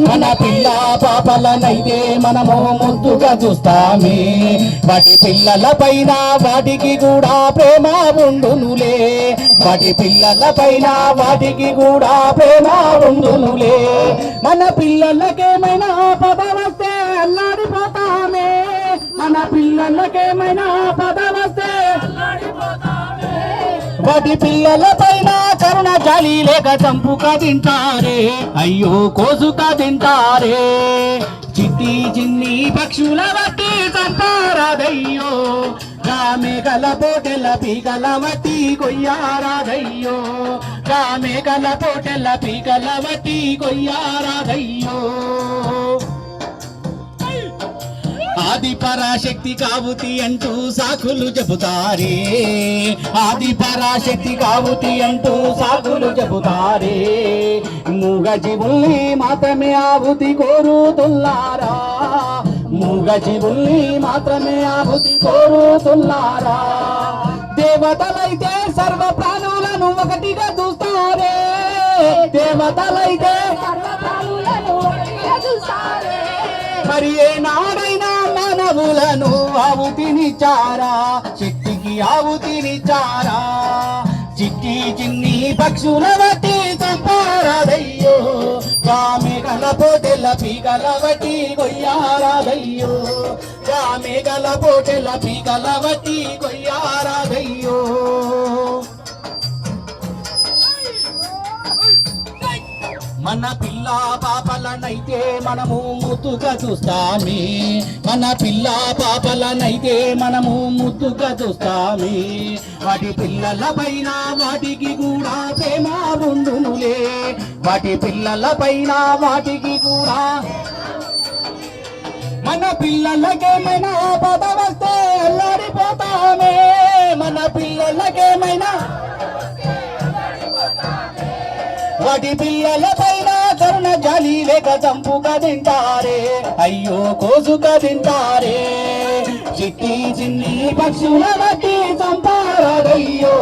మన పిల్ల పాపలనైతే మనము ముద్దుగా చూస్తామే. వాటి పిల్లల పైన వాటికి కూడా ప్రేమ ఉండునులే, వాటి పిల్లల పైన వాటికి కూడా ప్రేమ ఉండునులే. మన పిల్లలకేమైనా పద వస్తే అల్లాడిపోతామే, మన పిల్లలకేమైనా పద వస్తే వాటి పిల్లల పైన కరుణ జాలి లేక చంపుక తింటారే, అయ్యో కోసుక తింటారే. చిట్టి చిన్ని పక్షుల బట్టి చంపారాదయ్యో, కామె కల పోటెల పీకల బట్టి కొయ్యారాదయ్యో, కామె కల పోటెల పీకల బట్టి కొయ్యారాదయ్యో. ఆది పరాశక్తి కావుతి అంటూ సాకులు చెబుతారే, ఆది పరాశక్తి కావుతి అంటూ సాకులు చెబుతారే. మూగ జీవుల్ని మాత్రమే ఆహుతి కోరుతున్నారా, మూగ జీవుల్ని మాత్రమే ఆహుతి కోరుతున్నారా. దేవతలైతే సర్వ ప్రాణులను ఒకటిగా చూస్తారే, దేవతలైతే సర్వ ప్రాణులను ఒకటిగా చూస్తారే. మరి ఏనాడైనా మానవులను ఆహుతినిచ్చారా, శక్తికి ఆహుతినిచ్చారా. చిట్టి చిన్ని పక్షుల బట్టి చంపారాదయ్యో, కామె గల పోటెల పీకల బట్టి కొయ్యారాదయ్యో, కామె గల పోటెల పీకల బట్టి కొయ్యారాదయ్యో. మన పిల్ల పాపలనైతే మనము ముద్దుగా చూస్తామే, మన పిల్ల పాపలనైతే మనము ముద్దుగా చూస్తామే. వాటి పిల్లల పైన వాటికి కూడా ప్రేమ ఉండునులే, వాటి పిల్లల పైన వాటికి కూడా. మన పిల్లలకేమైనా పద వస్తే అల్లాడిపోతామే, మన పిల్లలకేమైనా వాటి పిల్లల పైన కరుణ జాలి లేక చంపుక తింటారే, అయ్యో కోసుక తింటారే. చిట్టి చిన్ని పక్షుల బట్టి చంపారాదయ్యో,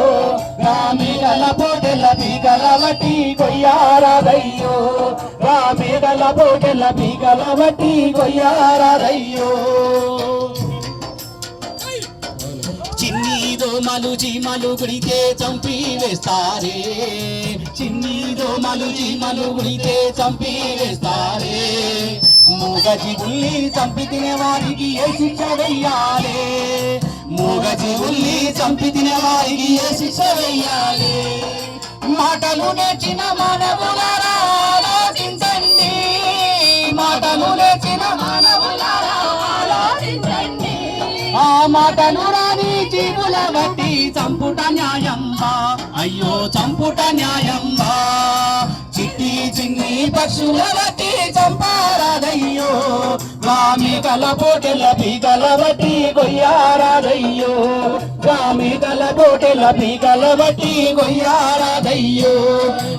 రామే గల పోటెల పీకల బట్టి కొయ్యారాదయ్యో, రామే గల పోటెల పీకల బట్టి కొయ్యారాదయ్యో. చిన్ని దోమలు చీమలు గుడితే చంపి వేస్తారే, చిన్ని దోమలు చీమలు గుడితే చంపి వేస్తారే. మూగజీవుల్ని చంపి తినే వారికి ఏ శిక్ష వెయ్యాలి, మూగజీవుల్ని చంపి తినే వారికి ఏ శిక్ష వెయ్యాలి. మాటలు నేర్చిన మానవులారా ఆలోచించండి, మాటలు నేర్చిన మానవులారా ఆలోచించండి. ఆ మాటలు రాని జీవుల బట్టి చంపుట న్యాయంబా, అయ్యో చంపుట న్యాయంబా. చిట్టి చిన్ని పక్షుల బట్టి చంపారాదయ్యో, గామి కల పోటెల పీకల బట్టి కొయ్యారాదయ్యో, గామి కల పోటెల పీకల బట్టి కొయ్యారాదయ్యో,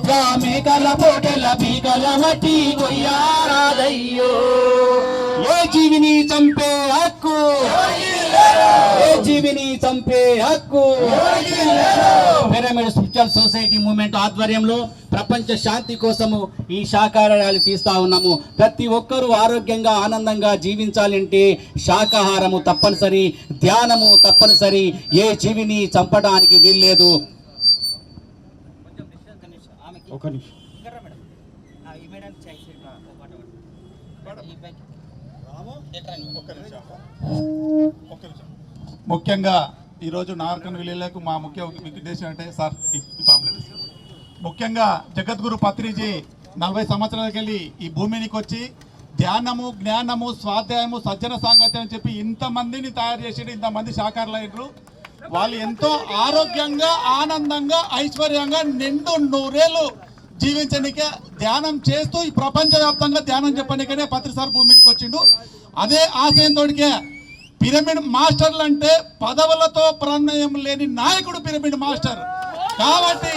గామి కల పోటెల పీకల బట్టి కొయ్యారాదయ్యో. ఏ జీవిని చంపే హక్కు, ఏ జీవిని చంపే హక్కు. పిరమిడ్ స్పిరిచువల్ సొసైటీ మూవ్మెంట్ ఆధ్వర్యంలో ప్రపంచ శాంతి కోసము ఈ శాకాహార ర్యాలీ తీస్తా ఉన్నాము. ప్రతి ఒక్కరూ ఆరోగ్యంగా ఆనందంగా జీవించాలంటే శాకాహారము తప్పనిసరి, ధ్యానము తప్పనిసరి. ఏ జీవిని చంపడానికి వీల్లేదు. ఒక నిమిషం. ముఖ్యంగా ఈరోజు నార్కన్ విలేలకు మా ముఖ్య ఉద్దేశం అంటే సార్ ఈ పాంప్లెట్ ముఖ్యంగా జగద్గురు పత్రిజీ 40 సంవత్సరాలకి వెళ్ళి ఈ భూమినికి వచ్చి ధ్యానము జ్ఞానము స్వాధ్యాయము సజ్జన సాంగత్యం అని చెప్పి ఇంతమందిని తయారు చేసి ఇంతమంది శాకాహారులు అయ్యారు. వాళ్ళు ఎంతో ఆరోగ్యంగా ఆనందంగా ఐశ్వర్యంగా నిండు నూరేళ్ళు జీవించడానికే ధ్యానం చేస్తూ ఈ ప్రపంచవ్యాప్తంగా ధ్యానం చెప్పడానికనే పత్రిసారి భూమికి వచ్చిండు. అదే ఆశయంతోడికే పిరమిడ్ మాస్టర్లు అంటే పదవులతో ప్రమేయం లేని నాయకుడు పిరమిడ్ మాస్టర్. కాబట్టి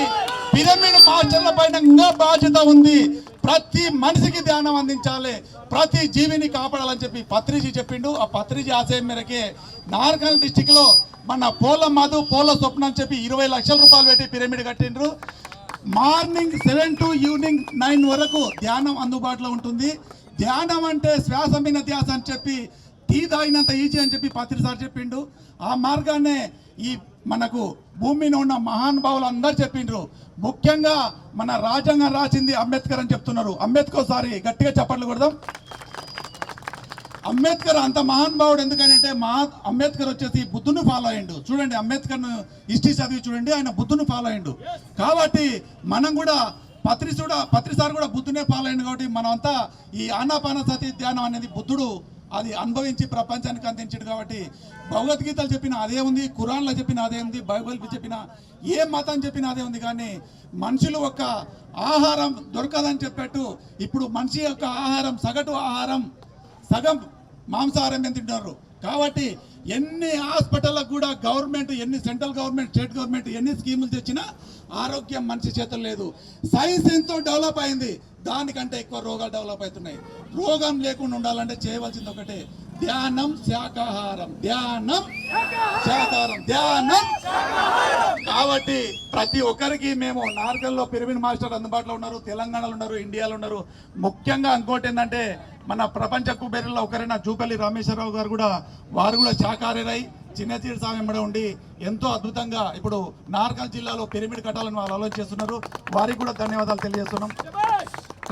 పిరమిడ్ మాస్టర్ల పైన ఇంకా బాధ్యత ఉంది. ప్రతి మనిషికి ధ్యానం అందించాలి, ప్రతి జీవిని కాపాడాలని చెప్పి పత్రిజీ చెప్పిండు. ఆ పత్రిజీ ఆశయం మేరకే నార్కల్ డిస్టిక్ లో మన పోల మధు పోల స్వప్న అని చెప్పి 20 లక్షల రూపాయలు పెట్టి పిరమిడ్ కట్టిండ్రు. మార్నింగ్ 7 to ఈవినింగ్ 9 వరకు ధ్యానం అందుబాటులో ఉంటుంది. ధ్యానం అంటే శ్వాస మీద ధ్యాస అని చెప్పి టీ తాగినంత ఈజీ అని చెప్పి పత్రి సార్ చెప్పిండు. ఆ మార్గాన్నే ఈ మనకు భూమిని ఉన్న మహానుభావులు అందరు చెప్పిండ్రు. ముఖ్యంగా మన రాజ్యాంగం రాసింది అంబేద్కర్ అని చెప్తున్నారు. అంబేద్కర్ సారి గట్టిగా చప్పట్లు కొడదాం. అంబేద్కర్ అంత మహానుభావుడు ఎందుకంటే అంబేద్కర్ వచ్చేసి బుద్ధుని ఫాలో అయ్యిండు. చూడండి, అంబేద్కర్ను హిస్టరీ చదివి చూడండి, ఆయన బుద్ధుని ఫాలో అయ్యిండు. కాబట్టి మనం కూడా పత్రిసారి కూడా బుద్ధునే ఫాలో అయ్యిండు. కాబట్టి మనమంతా ఈ ఆనాపానసతి ధ్యానం అనేది బుద్ధుడు అది అనుభవించి ప్రపంచానికి అందించాడు. కాబట్టి భగవద్గీతలు చెప్పిన అదే ఉంది, ఖురాన్లో చెప్పిన అదే ఉంది, బైబిల్ చెప్పిన ఏ మతం చెప్పిన అదే ఉంది. కానీ మనుషులు ఒక ఆహారం దొరకదని చెప్పట్టు ఇప్పుడు మనిషి యొక్క ఆహారం సగటు ఆహారం సగం మాంసాహారం ఎంత తింటున్నారు. కాబట్టి ఎన్ని హాస్పిటల్లకు కూడా గవర్నమెంట్, ఎన్ని సెంట్రల్ గవర్నమెంట్, స్టేట్ గవర్నమెంట్ ఎన్ని స్కీములు తెచ్చినా ఆరోగ్యం మనిషి చేతులు లేదు. సైన్స్ ఎంతో డెవలప్ అయింది, దానికంటే ఎక్కువ రోగాలు డెవలప్ అవుతున్నాయి. రోగం లేకుండా ఉండాలంటే చేయవలసింది ఒకటే, ధ్యానం శాకాహారం, ధ్యానం శాకాహారం, ధ్యానం. కాబట్టి ప్రతి ఒక్కరికి మేము నార్కల్లో పిరమిడ్ మాస్టర్ అందుబాటులో ఉన్నారు, తెలంగాణలో ఉన్నారు, ఇండియాలో ఉన్నారు. ముఖ్యంగా ఇంకోటి ఏంటంటే మన ప్రపంచ కుబేరుల్లో ఒకరైనా జూపల్లి రామేశ్వరరావు గారు కూడా వారు కూడా శాకాహారై చిన్నచీడి స్వామి వెంబడి ఉండి ఎంతో అద్భుతంగా ఇప్పుడు నార్కల్ జిల్లాలో పిరమిడ్ కట్టాలని వాళ్ళు ఆలోచన చేస్తున్నారు. వారికి కూడా ధన్యవాదాలు తెలియజేస్తున్నాం.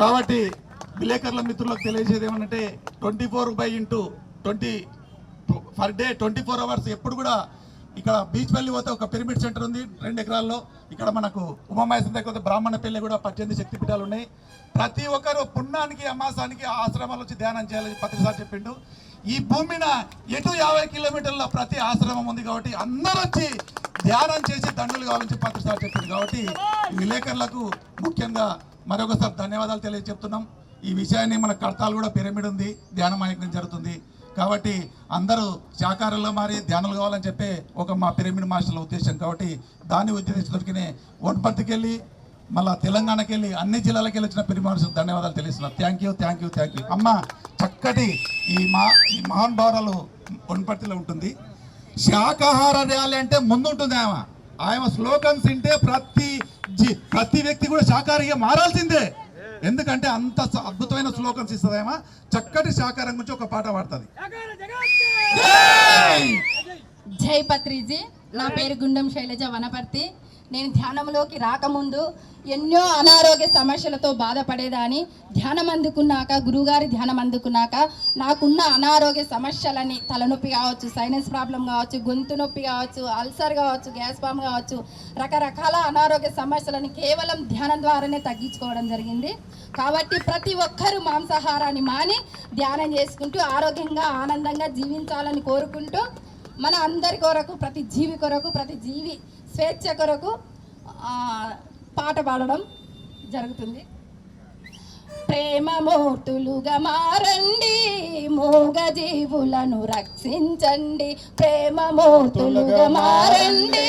కాబట్టి విలేకరుల మిత్రులకు తెలియజేది ఏమంటే 24/20 పర్ డే 24 అవర్స్ ఎప్పుడు కూడా ఇక్కడ బీచ్ పల్లి పోతే ఒక పిరమిడ్ సెంటర్ ఉంది 2 ఎకరాల్లో. ఇక్కడ మనకు ఉమామహేశ్వర దగ్గర బ్రాహ్మణ పెళ్లి కూడా 18 శక్తి పీఠాలు ఉన్నాయి. ప్రతి ఒక్కరు పుణ్యానికి అమాసానికి ఆశ్రమాలు వచ్చి ధ్యానం చేయాలని పత్రిసారి చెప్పిండు. ఈ భూమిన ఎటు 50 కిలోమీటర్ల ప్రతి ఆశ్రమం ఉంది. కాబట్టి అందరూ వచ్చి ధ్యానం చేసి దండులు కావాలని పత్రిసారి చెప్పింది. కాబట్టి విలేకరులకు ముఖ్యంగా మరొకసారి ధన్యవాదాలు తెలియజెప్తున్నాం. ఈ విషయాన్ని మన కర్తాలు కూడా పిరమిడ్ ఉంది, ధ్యానం ఆయకం జరుగుతుంది. కాబట్టి అందరూ శాకాహారంలో మారి ధ్యానాలు కావాలని చెప్పే ఒక మా పిరమిడ్ మాస్టర్ల ఉద్దేశం. కాబట్టి దాన్ని ఉద్దేశించుకునే వనపర్తికి వెళ్ళి మళ్ళీ తెలంగాణకి వెళ్ళి అన్ని జిల్లాలకు వెళ్ళి వచ్చిన పిరమిడ్ మాస్టర్లకు ధన్యవాదాలు తెలియజేస్తున్నారు. Thank you. అమ్మ చక్కటి ఈ మహానుభావురాలు వనపర్తిలో ఉంటుంది. శాకాహార ర్యాలీ అంటే ముందుంటుంది ఆమె స్లోగన్స్ వింటే ప్రతి వ్యక్తి కూడా శాకాహారిగా మారాల్సిందే. ఎందుకంటే అంత అద్భుతమైన స్లోగన్స్ ఇస్తుంది ఆమె. చక్కటి శాకాహారం గురించి ఒక పాట పాడుతుంది. జై పత్రిజీ. నా పేరు గుండం శైలజ వనపర్తి. నేను ధ్యానంలోకి రాకముందు ఎన్నో అనారోగ్య సమస్యలతో బాధపడేదాన్ని. ధ్యానం అందుకున్నాక, గురువుగారి ధ్యానం అందుకున్నాక నాకున్న అనారోగ్య సమస్యలని, తలనొప్పి కావచ్చు, సైనస్ ప్రాబ్లం కావచ్చు, గొంతు నొప్పి కావచ్చు, అల్సర్ కావచ్చు, గ్యాస్ ఫామ్ కావచ్చు, రకరకాల అనారోగ్య సమస్యలని కేవలం ధ్యానం ద్వారానే తగ్గించుకోవడం జరిగింది. కాబట్టి ప్రతి ఒక్కరూ మాంసాహారాన్ని మాని ధ్యానం చేసుకుంటూ ఆరోగ్యంగా ఆనందంగా జీవించాలని కోరుకుంటూ మన అందరి కొరకు, ప్రతి జీవి కొరకు, ప్రతి జీవి స్వేచ్ఛ కొరకు పాట పాడడం జరుగుతుంది. ప్రేమమూర్తులుగా మారండి, మూగ జీవులను రక్షించండి. ప్రేమమూర్తులుగా మారండి,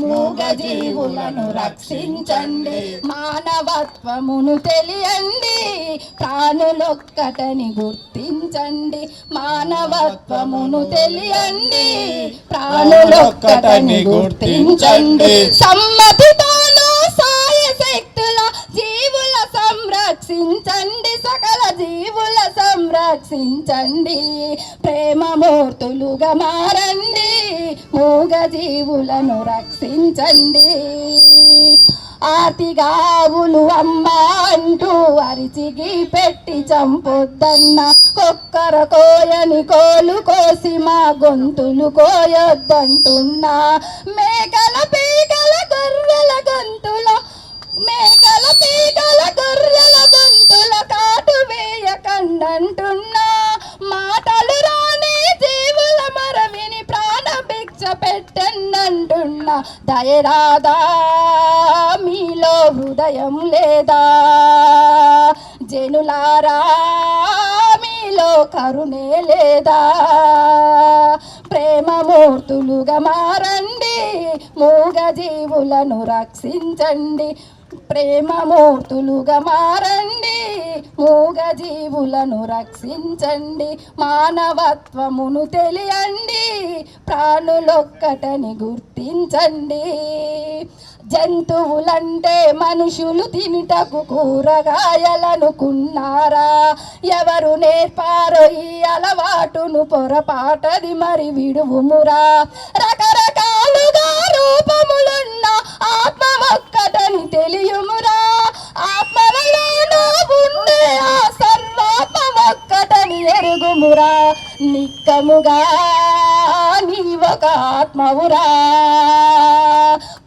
మూగ జీవులను రక్షించండి. మానవత్వమును తెలియండి, ప్రాణులొక్కటని గుర్తించండి. మానవత్వమును తెలియండి, ప్రాణులొక్కటని గుర్తించండి. సమ్మతితోనూ సాయశక్తుల జీవుల సంరక్షించండి, సకల జీవుల సంరక్షించండి. ప్రేమమూర్తులుగా మారండి, మూగ జీవులను రక్షించండి. ఆర్తిగావులు అమ్మ అంటూ అరిచిగి పెట్టి చంపొద్దన్న, కొక్కర కోయని కోలు కోసి మా గొంతులు కోయొద్దంటున్నా. మేకల పీకల గొర్రెల గొంతులో, మేకల పీకల గొర్రెల గొంతుల కాటు వేయకండంటున్నా. మాటలు రాని జీవుల మరవిని ప్రాణభిక్ష పెట్టండంటున్నా. దయరాదా మీలో హృదయం లేదా, జనులారా మీలో కరుణే లేదా. ప్రేమమూర్తులుగా మారండి, మూగ జీవులను రక్షించండి. ప్రేమమూర్తులుగా మారండి, మూగ జీవులను రక్షించండి. మానవత్వమును తెలియండి, ప్రాణులొక్కటని గుర్తించండి. జంతువులంటే మనుషులు తినుటకు కూరగాయలనుకున్నారా? ఎవరు నేర్పారో ఈ అలవాటును, పొరపాటది మరి విడువుమురా. రకరకాలుగా రూపములున్న ఆత్మ ఒక్కటని తెలియుమురా. ఆత్మలలోనూ ఉండే ఆ సర్వాత్మ ఒక్కటని ఎరుగుమురా. నిక్కముగా నీవొక ఆత్మవురా,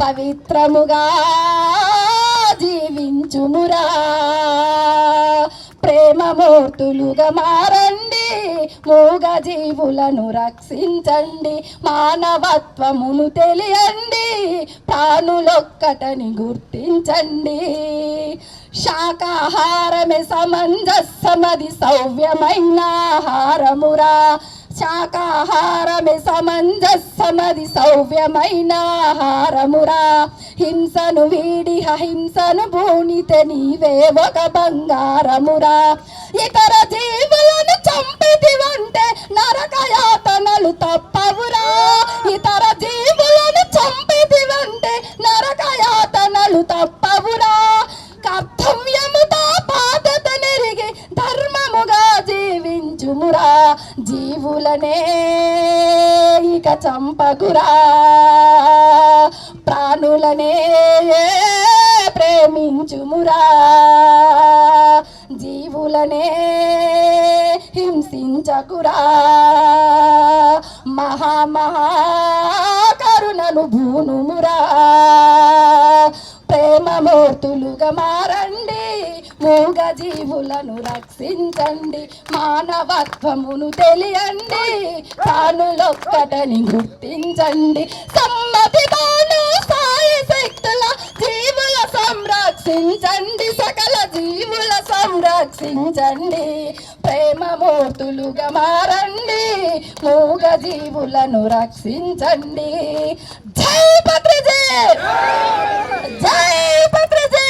పవిత్రముగా జీవించుమురా. ప్రేమమూర్తులుగా మారండి, మూగ జీవులను రక్షించండి. మానవత్వమును తెలియండి, ప్రాణులొక్కటని గుర్తించండి. శాకాహారమే సమంజసమది సౌవ్యమైన ఆహారమురా. శాకాహారమే సమంజసమది సౌవ్యమైన ఆహారమురా. హింసను వీడి అహింసను భూనితే నీవే ఒక బంగారమురా. ఇతర జీవులను చంపితివంటే నరకయాతనలు తప్పవురా. ఇతర జీవులను చంపితివంటే నరకయాతనలు తప్పవురా. కర్తవ్యముతో బాధ్యత నెరిగి ధర్మముగా జీవించుమురా. జీవులనే ఇక చంపకురా, ప్రాణులనే ప్రేమించుమురా. జీవులనే హింసించకురా. మహాకరుణను భూనుమురా. ప్రేమమూర్తులుగా మారండి, మూగ జీవులను రక్షించండి. మానవత్వమును తెలియండి, ప్రాణులొక్కటని గుర్తించండి. సమ్మతితోనూ సాయశక్తుల జీవుల సంరక్షించండి, సకల జీవుల సంరక్షించండి. ప్రేమమూర్తులుగా మారండి, మూగ జీవులను రక్షించండి. జై పత్రిజీ, జై పత్రిజీ.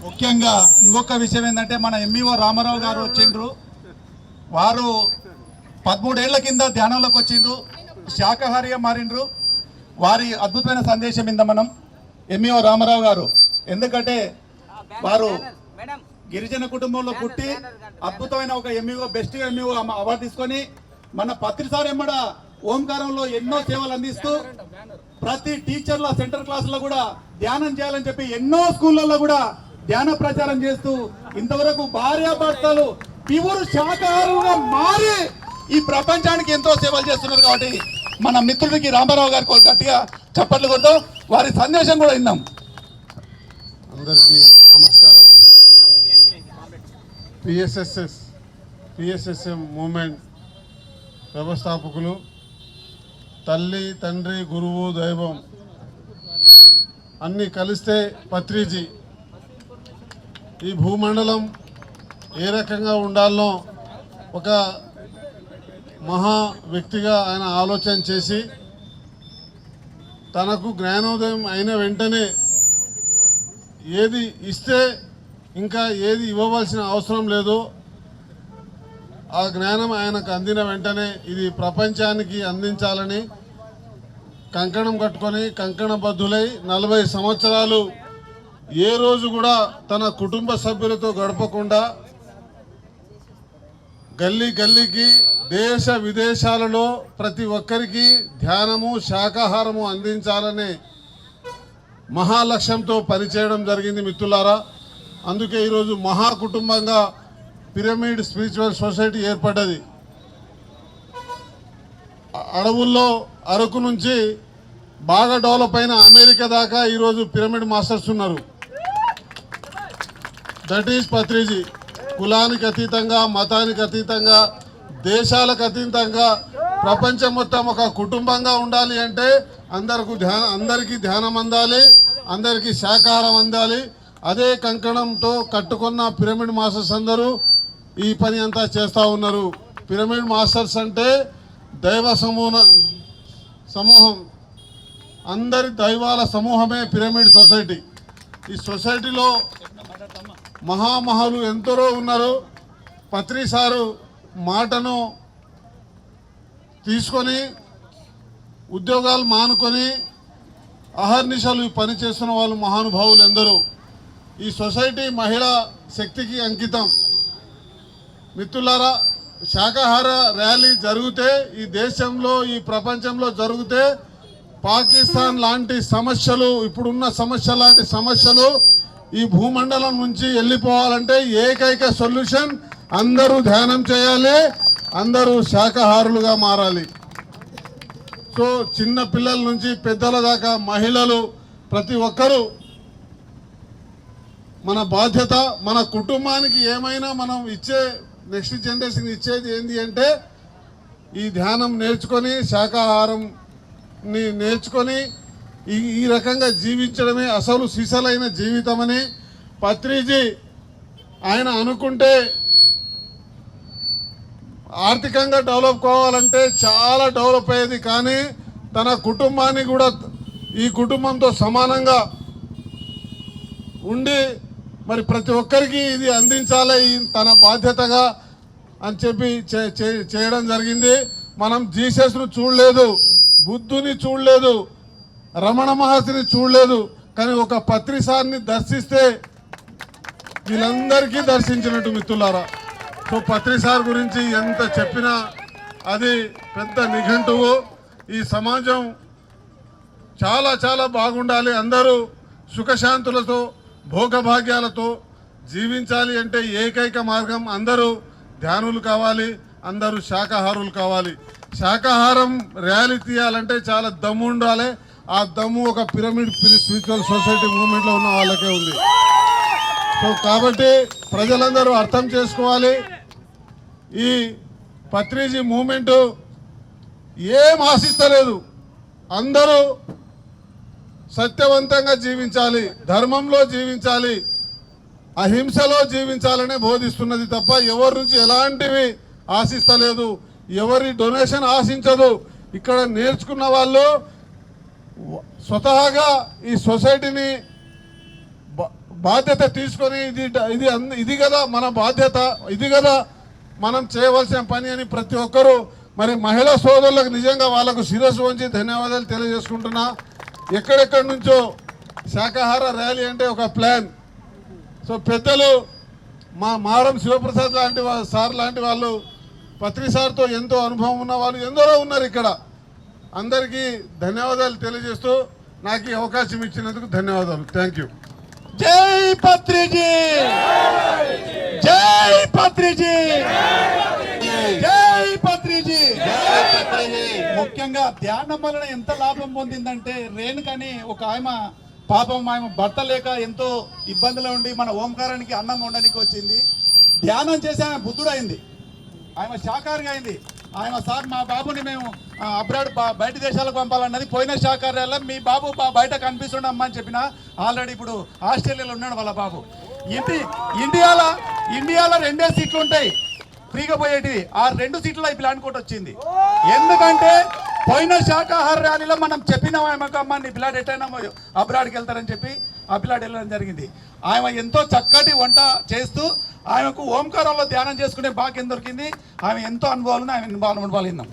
ముఖ్యంగా ఇంకొక విషయం ఏంటంటే, మన ఎంఈఓ రామారావు గారు వచ్చిండ్రు. వారు 13 ఏళ్ల కింద ధ్యానంలోకి వచ్చిండ్రు, శాకాహారిగా మారిండ్రు. వారి అద్భుతమైన సందేశం ఇంద మనం ఎంఈఓ రామారావు గారు. ఎందుకంటే వారు గిరిజన కుటుంబంలో పుట్టి అద్భుతమైన ఒక ఎంఈఓ, బెస్ట్ ఎంఈఓ అవార్డు తీసుకొని మన పత్రిసారి ఎమ్మడ ఓంకారంలో ఎన్నో సేవలు అందిస్తూ ప్రతి టీచర్ల సెంటర్ క్లాసులో కూడా ధ్యానం చేయాలని చెప్పి ఎన్నో స్కూళ్ళల్లో కూడా ధ్యాన ప్రచారం చేస్తూ ఇంతవరకు భార్యాభర్తలు ప్యూర్ శాకాహారులుగా మారి ఈ ప్రపంచానికి ఎంతో సేవలు చేస్తున్నారు. కాబట్టి మన మిత్రుడికి రామారావు గారికి గట్టిగా చప్పట్లు కొడతాం, వారి సందేశం కూడా విన్నాం. అందరికీ నమస్కారం. పిఎస్ఎస్ఎం మూమెంట్ వ్యవస్థాపకులు, తల్లి తండ్రి గురువు దైవం అన్నీ కలిస్తే పత్రిజీ ఈ భూమండలం ఏ రకంగా ఉండాలో ఒక మహా వ్యక్తిగా ఆయన ఆలోచన చేసి తనకు జ్ఞానోదయం అయిన వెంటనే ఏది ఇస్తే ఇంకా ఏది ఇవ్వవలసిన అవసరం లేదో ఆ జ్ఞానం ఆయనకు అందిన వెంటనే ఇది ప్రపంచానికి అందించాలని కంకణం కట్టుకొని కంకణబద్ధులై 40 సంవత్సరాలు ఏ రోజు కూడా తన కుటుంబ సభ్యులతో గడపకుండా గల్లీ గల్లీకి దేశ విదేశాలలో ప్రతి ఒక్కరికి ధ్యానము శాకాహారము అందించాలనే మహాలక్ష్యంతో పనిచేయడం జరిగింది మిత్రులారా. అందుకే ఈరోజు మహా కుటుంబంగా పిరమిడ్ స్పిరిచువల్ సొసైటీ ఏర్పడ్డది. అడవుల్లో అరకు నుంచి బాగా డెవలప్ అయిన అమెరికా దాకా ఈరోజు పిరమిడ్ మాస్టర్స్ ఉన్నారు. That is Patriji. కులానికి అతీతంగా, మతానికి అతీతంగా, దేశాలకు అతీతంగా ప్రపంచం మొత్తం ఒక కుటుంబంగా ఉండాలి అంటే అందరికీ ధ్యానం అందాలి, అందరికీ శాకాహారం అందాలి. అదే కంకణంతో కట్టుకున్న పిరమిడ్ మాస్టర్స్ అందరూ ఈ పని అంతా చేస్తూ ఉన్నారు. పిరమిడ్ మాస్టర్స్ అంటే దైవ సమూహం, అందరి దైవాల సమూహమే పిరమిడ్ సొసైటీ. ఈ సొసైటీలో మహామహులు ఎందరో ఉన్నారు. పత్రి సారు మాటను తీసుకొని ఉద్యోగాలు మానుకొని అహర్నిశలు పని చేస్తున్న వాళ్ళు మహానుభావులు ఎందరో. ఈ సొసైటీ మహిళా శక్తికి అంకితం. మిత్రులారా, శాకాహార ర్యాలీ జరిగితే ఈ దేశంలో ఈ ప్రపంచంలో జరిగితే పాకిస్తాన్ లాంటి సమస్యలు, ఇప్పుడున్న సమస్య లాంటి సమస్యలు ఈ భూమండలం నుంచి వెళ్ళిపోవాలంటే ఏకైక సొల్యూషన్ అందరూ ధ్యానం చేయాలి, అందరూ శాకాహారులుగా మారాలి. సో చిన్న పిల్లల నుంచి పెద్దల దాకా మహిళలు ప్రతి ఒక్కరూ మన బాధ్యత, మన కుటుంబానికి ఏమైనా మనం ఇచ్చే నెక్స్ట్ జనరేషన్ ఇచ్చేది ఏంటి అంటే ఈ ధ్యానం నేర్చుకొని శాకాహారంని నేర్చుకొని ఈ రకంగా జీవించడమే అసలు సిసలైన జీవితమని పత్రిజీ ఆయన అనుకుంటే ఆర్థికంగా డెవలప్ కావాలంటే చాలా డెవలప్ అయ్యేది. కానీ తన కుటుంబాన్ని కూడా ఈ కుటుంబంతో సమానంగా ఉండి మరి ప్రతి ఒక్కరికి ఇది అందించాలి తన బాధ్యతగా అని చెప్పి చేయడం జరిగింది. మనం జీసస్ను చూడలేదు, బుద్ధుని చూడలేదు, రమణ మహర్షిని చూడలేదు, కానీ ఒక పత్రిసార్ని దర్శిస్తే వీళ్ళందరికీ దర్శించినట్టు మిత్రులారా. సో పత్రిసార్ గురించి ఎంత చెప్పినా అది పెద్ద నిఘంటువు. ఈ సమాజం చాలా చాలా బాగుండాలి, అందరూ సుఖశాంతులతో భోగభాగ్యాలతో జీవించాలి అంటే ఏకైక మార్గం అందరూ ధ్యానులు కావాలి, అందరూ శాకాహారులు కావాలి. శాకాహారం ర్యాలీ తీయాలంటే చాలా దమ్ము ఉండాలి. ఆ దమ్ము ఒక పిరమిడ్ స్పిరిచువల్ సొసైటీ మూవ్మెంట్లో ఉన్న వాళ్ళకే ఉంది. సో కాబట్టి ప్రజలందరూ అర్థం చేసుకోవాలి, ఈ పత్రిజీ మూమెంట్ ఏం ఆశిస్తలేదు, అందరూ సత్యవంతంగా జీవించాలి, ధర్మంలో జీవించాలి, అహింసలో జీవించాలనే బోధిస్తున్నది తప్ప ఎవరి నుంచి ఎలాంటివి ఆశిస్తలేదు, ఎవరి డొనేషన్ ఆశించదు. ఇక్కడ నేర్చుకున్న వాళ్ళు స్వతహాగా ఈ సొసైటీని బాధ్యత తీసుకొని ఇది కదా మన బాధ్యత, ఇది కదా మనం చేయవలసిన పని అని ప్రతి ఒక్కరూ మరి మహిళా సోదరులకు నిజంగా వాళ్ళకు శిరస్సు వంచి ధన్యవాదాలు తెలియజేసుకుంటున్నా. ఎక్కడెక్కడి నుంచో శాకాహార ర్యాలీ అంటే ఒక ప్లాన్. సో పెద్దలు మారం శివప్రసాద్ లాంటి సార్ లాంటి వాళ్ళు, పత్రి సార్తో ఎంతో అనుభవం ఉన్న వాళ్ళు ఎందరో ఉన్నారు ఇక్కడ. అందరికీ ధన్యవాదాలు తెలియజేస్తూ నాకు ఈ అవకాశం ఇచ్చినందుకు ధన్యవాదాలు. Thank you. జై పత్రిజీ, జై పత్రిజీ, జై పత్రిజీ. ముఖ్యంగా ధ్యానం వలన ఎంత లాభం పొందిందంటే, రేణుకని ఒక ఆమె పాపం ఆమె భర్త లేక ఎంతో ఇబ్బందులు ఉండి మన ఓంకారానికి అన్నం వండడానికి వచ్చింది. ధ్యానం చేసి ఆమె బుద్ధుడైంది, ఆమె శాకాహారిగా అయింది. ఆయన సార్ మా బాబుని మేము అబ్రాడ్ బయట దేశాలకు పంపాలన్నది పోయిన శాకాహారాల్లో మీ బాబు బయట కనిపిస్తుండమ్మా అని చెప్పిన. ఆల్రెడీ ఇప్పుడు ఆస్ట్రేలియాలో ఉన్నాడు వాళ్ళ బాబు. ఇండియాలో 2 సీట్లు ఉంటాయి ఫ్రీగా పోయేటివి, ఆ 2 సీట్లలో ఈ ప్లాన్ కోట్ వచ్చింది. ఎందుకంటే పోయిన శాకాహార ర్యాలీలో మనం చెప్పిన అమ్మ నీ పిల్లాడు ఎట్టయినా అబ్రాడ్కి వెళ్తారని చెప్పి ఆ పిల్లాడు వెళ్ళడం జరిగింది. ఆమె ఎంతో చక్కటి వంట చేస్తూ ఆమెకు ఓంకారంలో ధ్యానం చేసుకునే భాగ్యం దొరికింది. ఆమె ఎంతో అనుభవాలను ఆమె అనుభవాలిందాం.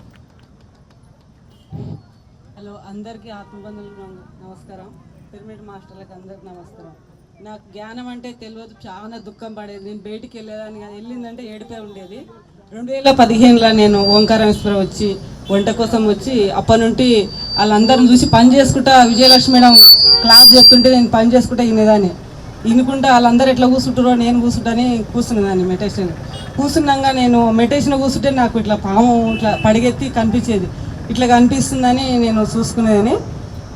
హలో, అందరికీ ఆత్మబంధువులకు నమస్కారం. పిరమిడ్ మాస్టర్లకు అందరికి నమస్కారం. నాకు జ్ఞానం అంటే తెలియదు, చాలా దుఃఖం పడేది. నేను బయటికి వెళ్ళేదాన్ని కాదు, వెళ్ళిందంటే ఏడిపోయి ఉండేది. 2015లో నేను ఓంకారేశ్వరం వచ్చి వంట కోసం వచ్చి అప్పటి నుండి వాళ్ళందరిని చూసి పని చేసుకుంటా, విజయలక్ష్మి మేడం క్లాస్ చెప్తుంటే నేను పని చేసుకుంటా వినేదాన్ని. వినుకుంటా వాళ్ళందరూ ఎట్లా కూర్చుంటారో నేను కూర్చుంటాని కూర్చునేదాన్ని. మెడిటేషన్ కూర్చున్నాక నేను మెడిటేషన్ కూర్చుంటే నాకు ఇట్లా పాము ఇట్లా పడిగెత్తి కనిపించేది. ఇట్లా కనిపిస్తుందని నేను చూసుకునేదని.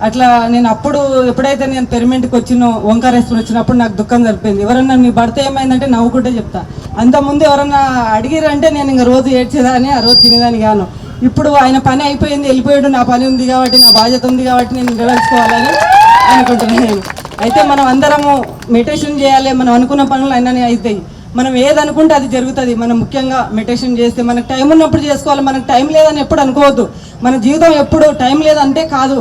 అట్లా నేను అప్పుడు ఎప్పుడైతే నేను పిరమిడ్కి వచ్చినో ఓంకారేశ్వరం వచ్చినప్పుడు నాకు దుఃఖం జరిపోయింది. ఎవరన్నా నీ భర్త ఏమైందంటే నవ్వుకుంటే చెప్తా. అంతకుముందు ఎవరన్నా అడిగిరంటే నేను ఇంక రోజు ఏడ్చేదాన్ని, ఆ రోజు తినేదాన్ని గాను. ఇప్పుడు ఆయన పని అయిపోయింది, వెళ్ళిపోయాడు, నా పని ఉంది కాబట్టి, నా బాధ్యత ఉంది కాబట్టి నేను నిర్వహించుకోవాలని అనుకుంటున్నాను నేను. అయితే మనం అందరము మెడిటేషన్ చేయాలి, మనం అనుకున్న పనులు అయినా అవుతాయి. మనం ఏదనుకుంటే అది జరుగుతుంది. మనం ముఖ్యంగా మెడిటేషన్ చేస్తే మనకు టైం ఉన్నప్పుడు చేసుకోవాలి. మనకు టైం లేదని ఎప్పుడు అనుకోవద్దు. మన జీవితం ఎప్పుడు టైం లేదంటే కాదు,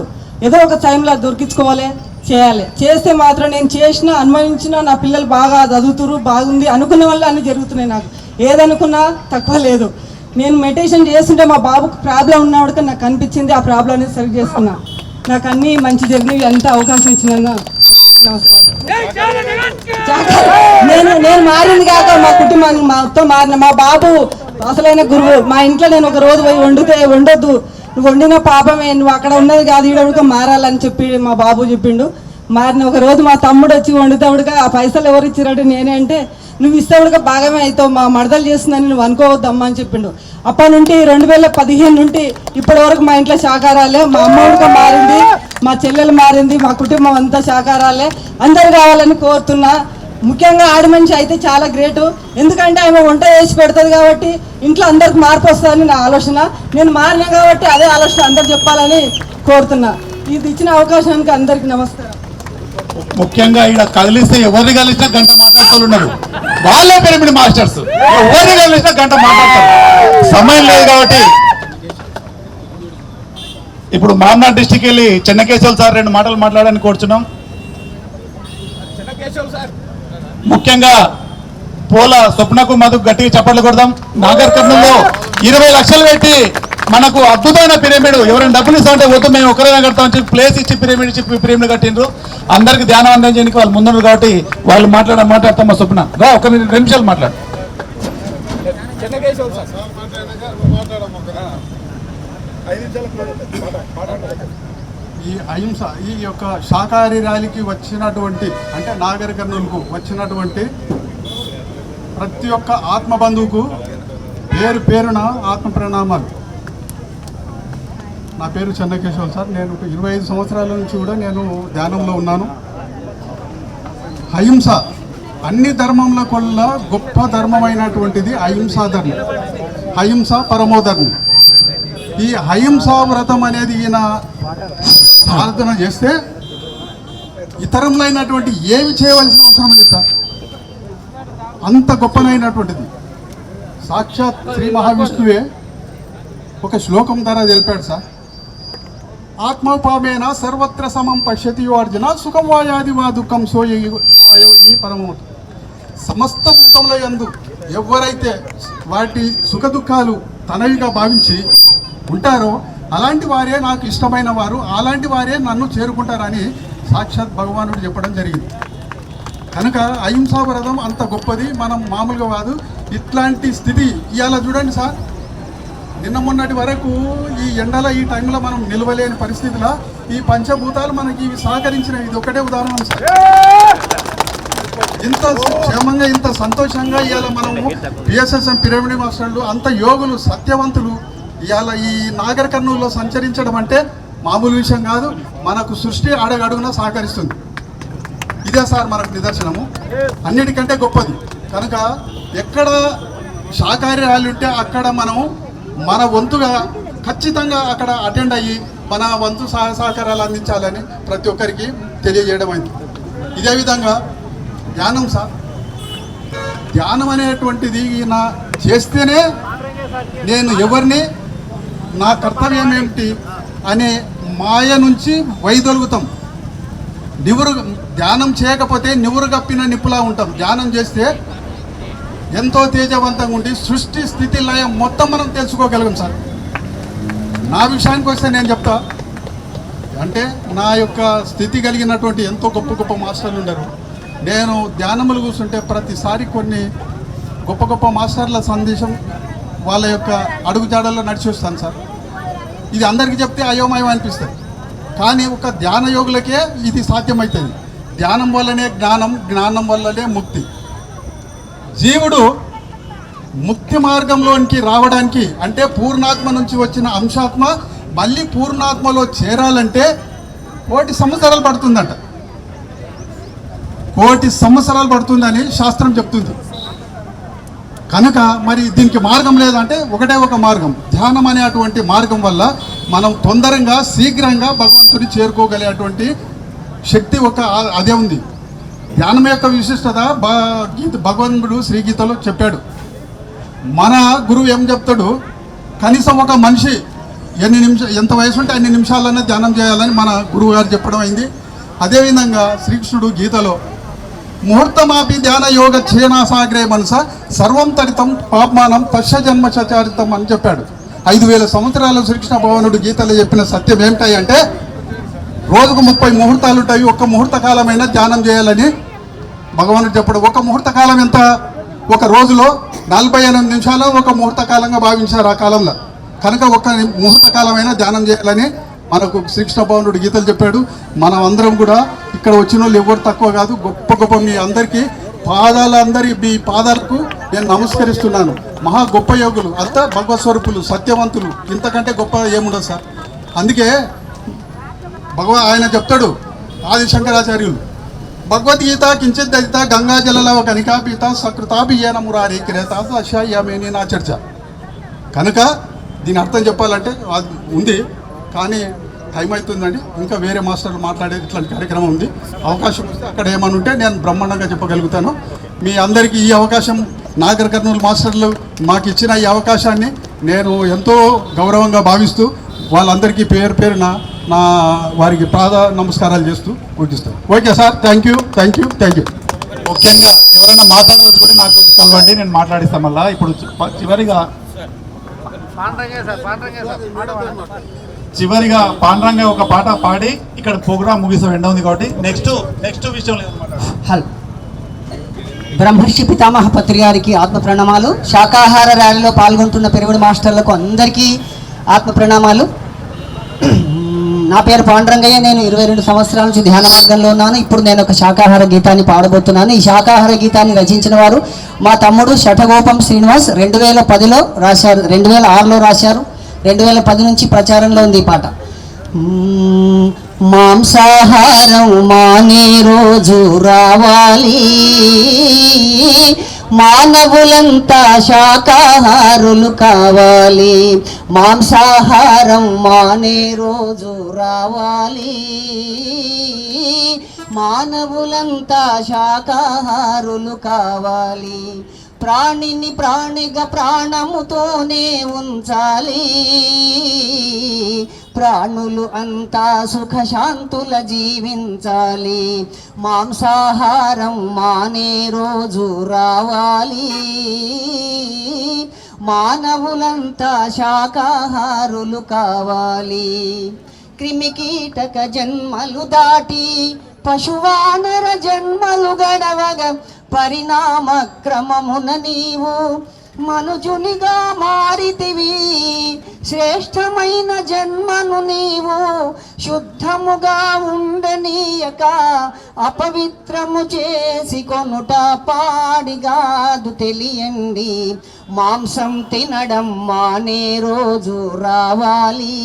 ఏదో ఒక టైంలో దొరికించుకోవాలి, చేయాలి. చేస్తే మాత్రం నేను చేసిన అనుభవించిన నా పిల్లలు బాగా చదువుతురు, బాగుంది అనుకున్న వల్ల అన్నీ జరుగుతున్నాయి. నాకు ఏదనుకున్నా తక్కువ లేదు. నేను మెడిటేషన్ చేస్తుంటే మా బాబుకు ప్రాబ్లం ఉన్నవాడికి నాకు అనిపించింది, ఆ ప్రాబ్లం అనేది సరి చేసుకున్నా. నాకు అన్నీ మంచి జరిగినవి, అంత అవకాశం ఇచ్చినా నమస్కారం. నేను మారింది కాక మా కుటుంబాన్ని మొత్తం మారిన. మా బాబు అసలైన గురువు. మా ఇంట్లో నేను ఒక రోజు పోయి వండొద్దు, నువ్వు వండిన పాపమే, నువ్వు అక్కడ ఉన్నది కాదు, ఈడవుడుగా మారాలని చెప్పి మా బాబు చెప్పిండు. మారిన ఒక రోజు మా తమ్ముడు వచ్చి వండుతావుడుగా ఆ పైసలు ఎవరు ఇచ్చినట్టు నేనే అంటే, నువ్వు ఇస్తావుడుగా భాగమే అవుతావు, మా మడదలు చేస్తుందని నువ్వు అనుకోవద్దమ్మా అని చెప్పిండు. అప్పటి నుండి 2015 నుండి ఇప్పటి వరకు మా ఇంట్లో శాకాహారాలే. మా అమ్మవుడిగా మారింది, మా చెల్లెలు మారింది, మా కుటుంబం అంతా శాకాహారాలే. అందరు కావాలని కోరుతున్నా. ముఖ్యంగా ఆడి మనిషి అయితే చాలా గ్రేటు. ఎందుకంటే ఆమె వంట చేసి పెడుతుంది కాబట్టి ఇంట్లో అందరికి మార్పు వస్తుందని నా ఆలోచన. నేను మారినా కాబట్టి అదే ఆలోచన అందరు చెప్పాలని కోరుతున్నా. ఇది ఇచ్చిన అవకాశానికి అందరికి నమస్కారం. ముఖ్యంగా ఇక్కడ కదిలిస్తే ఎవరిని కలిసినా గంట మాట్లాడుతున్నారు. వాళ్ళే పిరమిడ్ మాస్టర్స్, ఎవరిని కలిసినా గంట మాట్లాడతారు. సమయం లేదు కాబట్టి ఇప్పుడు మామనాడు డిస్టిక్ వెళ్ళి చెన్నకేశ్వర్ సార్ 2 మాటలు మాట్లాడడానికి కోరుచున్నాం. ముఖ్యంగా పోల స్వప్నకు మధు గట్టిగా చప్పట్లు కొడదాం. నాగర్ కర్నూలులో 20 లక్షలు పెట్టి మనకు అద్భుతమైన పిరమిడ్, ఎవరైనా డబ్బులు ఇస్తా అంటే వద్దు మేము ఒకరైనా కడతామని చెప్పి ప్లేస్ ఇచ్చి పిరమిడ్ కట్టిండ్రు. అందరికి ధ్యానం అందించడానికి వాళ్ళు ముందున్నారు కాబట్టి వాళ్ళు మాట్లాడతాం. మా స్వప్న ఒక 2 నిమిషాలు మాట్లాడు. ఈ అహింస ఈ యొక్క శాకాహారి ర్యాలీకి వచ్చినటువంటి, అంటే నాగర్ కర్నూలుకు వచ్చినటువంటి ప్రతి ఒక్క ఆత్మబంధువుకు పేరు పేరున ఆత్మ ప్రణామాలు. నా పేరు చెన్నకేశ్వర్ సార్. నేను 25 సంవత్సరాల నుంచి కూడా నేను ధ్యానంలో ఉన్నాను. అహింస అన్ని ధర్మంలో కొల్ల గొప్ప ధర్మమైనటువంటిది అహింసా ధర్మం. అహింస పరమోధర్మం. ఈ అహింసా వ్రతం అనేది ఈయన ప్రార్థన చేస్తే ఇతరములైనటువంటి ఏమి చేయవలసిన అవసరం లేదు సార్. అంత గొప్పనైనటువంటిది. సాక్షాత్ శ్రీ మహావిష్ణువే ఒక శ్లోకం ద్వారా తెలిపాడు సార్. ఆత్మోపామేన సర్వత్ర సమం పశ్యతి అర్జున సుఖం వాయాది వా దుఃఖం సోయో ఈ పరమోతు. సమస్త భూతంలో యందు ఎవరైతే వాటి సుఖ దుఃఖాలు తనవిగా భావించి ఉంటారో అలాంటి వారే నాకు ఇష్టమైన వారు, అలాంటి వారే నన్ను చేరుకుంటారని సాక్షాత్ భగవానుడు చెప్పడం జరిగింది. కనుక అహింసా వ్రతం అంత గొప్పది. మనం మామూలుగా కాదు, ఇట్లాంటి స్థితి ఇవాళ చూడండి సార్. నిన్న మొన్నటి వరకు ఈ ఎండల ఈ టైంలో మనం నిలవలేని పరిస్థితిలో ఈ పంచభూతాలు మనకి ఇవి సహకరించినవి. ఇది ఒకటే ఉదాహరణ సార్. ఇంత క్షేమంగా ఇంత సంతోషంగా ఇవాళ మనము పిఎస్ఎస్ఎం పిరమిడ్ మాస్టర్లు అంత యోగులు సత్యవంతులు ఇవాళ ఈ నాగర్ కర్నూలులో సంచరించడం అంటే మామూలు విషయం కాదు. మనకు సృష్టి అడుగడుగునా సహకరిస్తుంది. ఇదే సార్ మనకు నిదర్శనము. అన్నిటికంటే గొప్పది కనుక ఎక్కడ శాకాహారి ర్యాలీ ఉంటే అక్కడ మనము మన వంతుగా ఖచ్చితంగా అక్కడ అటెండ్ అయ్యి మన వంతు సహకారాలు అందించాలని ప్రతి ఒక్కరికి తెలియజేయడం అయింది. ఇదే విధంగా ధ్యానం సార్, ధ్యానం అనేటువంటిది నా చేస్తేనే నేను ఎవరిని నా కర్తవ్యం ఏమిటి అనే మాయ నుంచి వైదొలుగుతాం. ధ్యానం చేయకపోతే నివురు కప్పిన నిప్పులా ఉంటాం. ధ్యానం చేస్తే ఎంతో తేజవంతంగా ఉండి సృష్టి స్థితి లయం మొత్తం మనం తెలుసుకోగలం సార్. నా విషయానికి వస్తే నేను చెప్తా, అంటే నా యొక్క స్థితి కలిగినటువంటి ఎంతో గొప్ప గొప్ప మాస్టర్లు ఉన్నారు. నేను ధ్యానములు కూర్చుంటే ప్రతిసారి కొన్ని గొప్ప గొప్ప మాస్టర్ల సందేశం వాళ్ళ యొక్క అడుగుజాడల్లో నడిచి వస్తాను సార్. ఇది అందరికీ చెప్తే అయోమయం అనిపిస్తుంది, కానీ ఒక ధ్యాన యోగులకే ఇది సాధ్యమవుతుంది. ధ్యానం వల్లనే జ్ఞానం, జ్ఞానం వల్లనే ముక్తి. జీవుడు ముక్తి మార్గంలోనికి రావడానికి అంటే పూర్ణాత్మ నుంచి వచ్చిన అంశాత్మ మళ్ళీ పూర్ణాత్మలో చేరాలంటే 1,000 సంవత్సరాలు పడుతుందంట. 1,000 సంవత్సరాలు పడుతుందని శాస్త్రం చెప్తుంది. కనుక మరి దీనికి మార్గం లేదంటే ఒకటే ఒక మార్గం, ధ్యానం అనేటువంటి మార్గం వల్ల మనం తొందరగా శీఘ్రంగా భగవంతుని చేరుకోగలిగేటువంటి శక్తి అదే ఉంది. ధ్యానం యొక్క విశిష్టత భగవంతుడు శ్రీగీతలో చెప్పాడు. మన గురువు ఏం చెప్తాడు, కనీసం ఒక మనిషి ఎంత వయసు ఉంటే అన్ని నిమిషాలన్నా ధ్యానం చేయాలని మన గురువు గారు చెప్పడం అయింది. అదేవిధంగా శ్రీకృష్ణుడు గీతలో ముహూర్తమాపి ధ్యాన యోగ క్షేణాసాగ్రే మనస సర్వం తరితం పాపమానం తస్య జన్మ చచారితం అని చెప్పాడు. 5,000 సంవత్సరాలు శ్రీకృష్ణ భగవానుడు గీతలో చెప్పిన సత్యం ఏమిటాయి అంటే రోజుకు 30 ముహూర్తాలు ఉంటాయి, ఒక్క ముహూర్త కాలమైనా ధ్యానం చేయాలని భగవానుడు చెప్పాడు. ఒక ముహూర్త కాలం ఎంత? ఒక రోజులో 48 నిమిషాలు ఒక ముహూర్త కాలంగా భావించారు ఆ కాలంలో. కనుక ఒక ముహూర్త కాలమైనా ధ్యానం చేయాలని మనకు శ్రీకృష్ణ భగవానుడు గీతలు చెప్పాడు. మనం అందరం కూడా ఇక్కడ వచ్చిన వాళ్ళు ఎవరు తక్కువ కాదు, గొప్ప గొప్ప మీ అందరికీ మీ పాదాలకు నేను నమస్కరిస్తున్నాను. మహా గొప్ప యోగులు, అంతా భగవత్ స్వరూపులు, సత్యవంతులు, ఇంతకంటే గొప్ప ఏముండదు సార్. అందుకే ఆయన చెప్తాడు ఆదిశంకరాచార్యులు, భగవద్గీత కించిత్ దళిత గంగా జలలవ కనికాపీత సకృతాభియాన మురారి క్రేతాదు అశాయమేని నా చర్చ. కనుక దీని అర్థం చెప్పాలంటే అది ఉంది, కానీ టైం అవుతుందండి. ఇంకా వేరే మాస్టర్లు మాట్లాడేది ఇట్లాంటి కార్యక్రమం ఉంది. అవకాశం వస్తే అక్కడ ఏమని ఉంటే నేను బ్రహ్మాండంగా చెప్పగలుగుతాను. మీ అందరికీ ఈ అవకాశం నాగర్ కర్నూలు మాస్టర్లు మాకు ఇచ్చిన ఈ అవకాశాన్ని నేను ఎంతో గౌరవంగా భావిస్తూ వాళ్ళందరికీ పేరున నా వారికి నమస్కారాలు చేస్తూ ముగిస్తాను. Okay sir, thank you. ముఖ్యంగా ఎవరైనా మాట్లాడవచ్చు కూడా నాకు కలవండి, నేను మాట్లాడిస్తాం. మళ్ళా ఇప్పుడు చివరిగా పాండ్రంగా ఒక పాట పాడి ఇక్కడ ప్రోగ్రామ్ ముగిసే ఎండ ఉంది కాబట్టి నెక్స్ట్ విషయం లేదు. బ్రహ్మర్షి పితామహ పత్రి గారికి ఆత్మ ప్రణామాలు. శాకాహార ర్యాలీలో పాల్గొంటున్న పిరమిడ్ మాస్టర్లకు అందరికీ ఆత్మ ప్రణామాలు. నా పేరు పాండురంగయ్య. నేను 22 సంవత్సరాల నుంచి ధ్యాన మార్గంలో ఉన్నాను. ఇప్పుడు నేను ఒక శాకాహార గీతాన్ని పాడబోతున్నాను. ఈ శాకాహార గీతాన్ని రచించిన వారు మా తమ్ముడు శఠగోపం శ్రీనివాస్. 2010లో రాశారు, 2006లో రాశారు. 2010 నుంచి ప్రచారంలో ఉంది ఈ పాట. మాంసాహారం మానే రోజు రావాలి, మానవులంతా శాకాహారులు కావాలి. మాంసాహారం మానే రోజు రావాలి, మానవులంతా శాకాహారులు కావాలి. ప్రాణిని ప్రాణిగా ప్రాణముతోనే ఉంచాలి, ప్రాణులు అంతా సుఖశాంతుల జీవించాలి. మాంసాహారం మానే రోజు రావాలి, మానవులంతా శాకాహారులు కావాలి. క్రిమికీటక జన్మలు దాటి పశువానర జన్మలు గడవగా పరిణామ క్రమమున నీవు మనుజునిగా మారితివి, శ్రేష్టమైన జన్మను నీవు శుద్ధముగా ఉండనీయక అపవిత్రము చేసి కొనుట పాడిగాదు తెలియండి. మాంసం తినడం మానే రోజు రావాలి,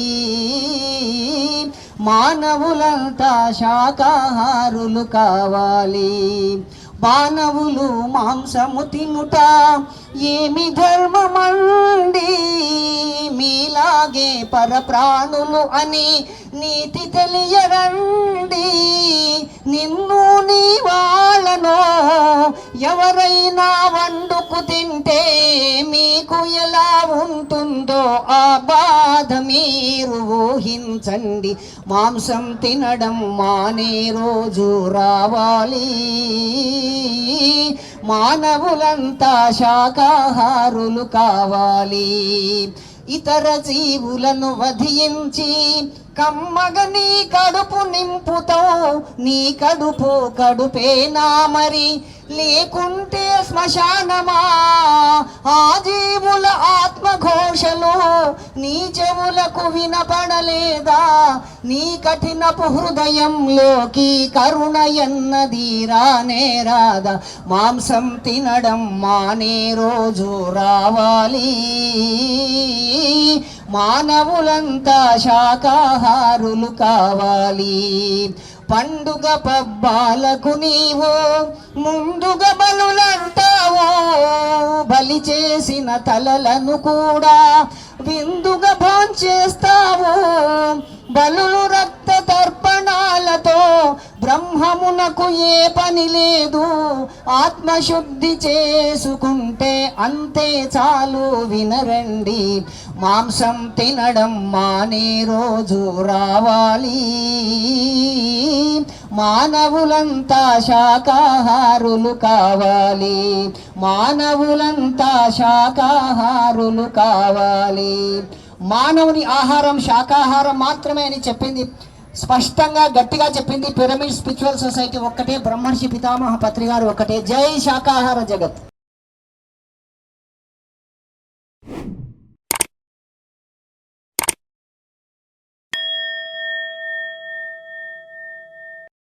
మానవులంతా శాకాహారులు కావాలి. మానవులు మాంసము తినుట ఏమి ధర్మమండి, మీలాగే పరప్రాణులు అని నీతి తెలియరండి. నిన్ను నీ వాళ్ళను ఎవరైనా వండుకు తింటే మీకు ఎలా ఉంటుందో ఆ బాధ మీరు ఊహించండి. మాంసం తినడం మానే రోజు రావాలి, మానవులంతా శాకాహారులు కావాలి. ఇతర జీవులను వధించి కమ్మగా నీ కడుపు నింపుతావు, నీ కడుపు కడుపేనా మరి, లేకుంటే శ్మశానమా? ఆ జీవుల ఆత్మఘోషలు నీ చెవులకు వినపడలేదా? నీ కఠినపు హృదయంలోకి కరుణ ఎన్నది రానే రాదా? మాంసం తినడం మానే రోజు రావాలి, మానవులంతా శాకాహారులు కావాలి. పండుగ పబ్బాలకు నీవు ముందుగా బలులంటావు, బలి చేసిన తలలను కూడా విందుగా భోంచేస్తావు. బలులు రక్త తర్పణాలతో బ్రహ్మమునకు ఏ పని లేదు, ఆత్మశుద్ధి చేసుకుంటే అంతే చాలు వినరండి. మాంసం తినడం మానే రోజు రావాలి, మానవులంతా శాకాహారులు కావాలి, మానవులంతా శాకాహారులు కావాలి. మానవుని ఆహారం శాకాహారం మాత్రమే అని చెప్పింది, స్పష్టంగా గట్టిగా చెప్పింది పిరమిడ్ స్పిరిచువల్ సొసైటీ ఒక్కటే, బ్రహ్మర్షి పితామహ పత్రి గారు ఒక్కటే. జై శాకాహార జగత్.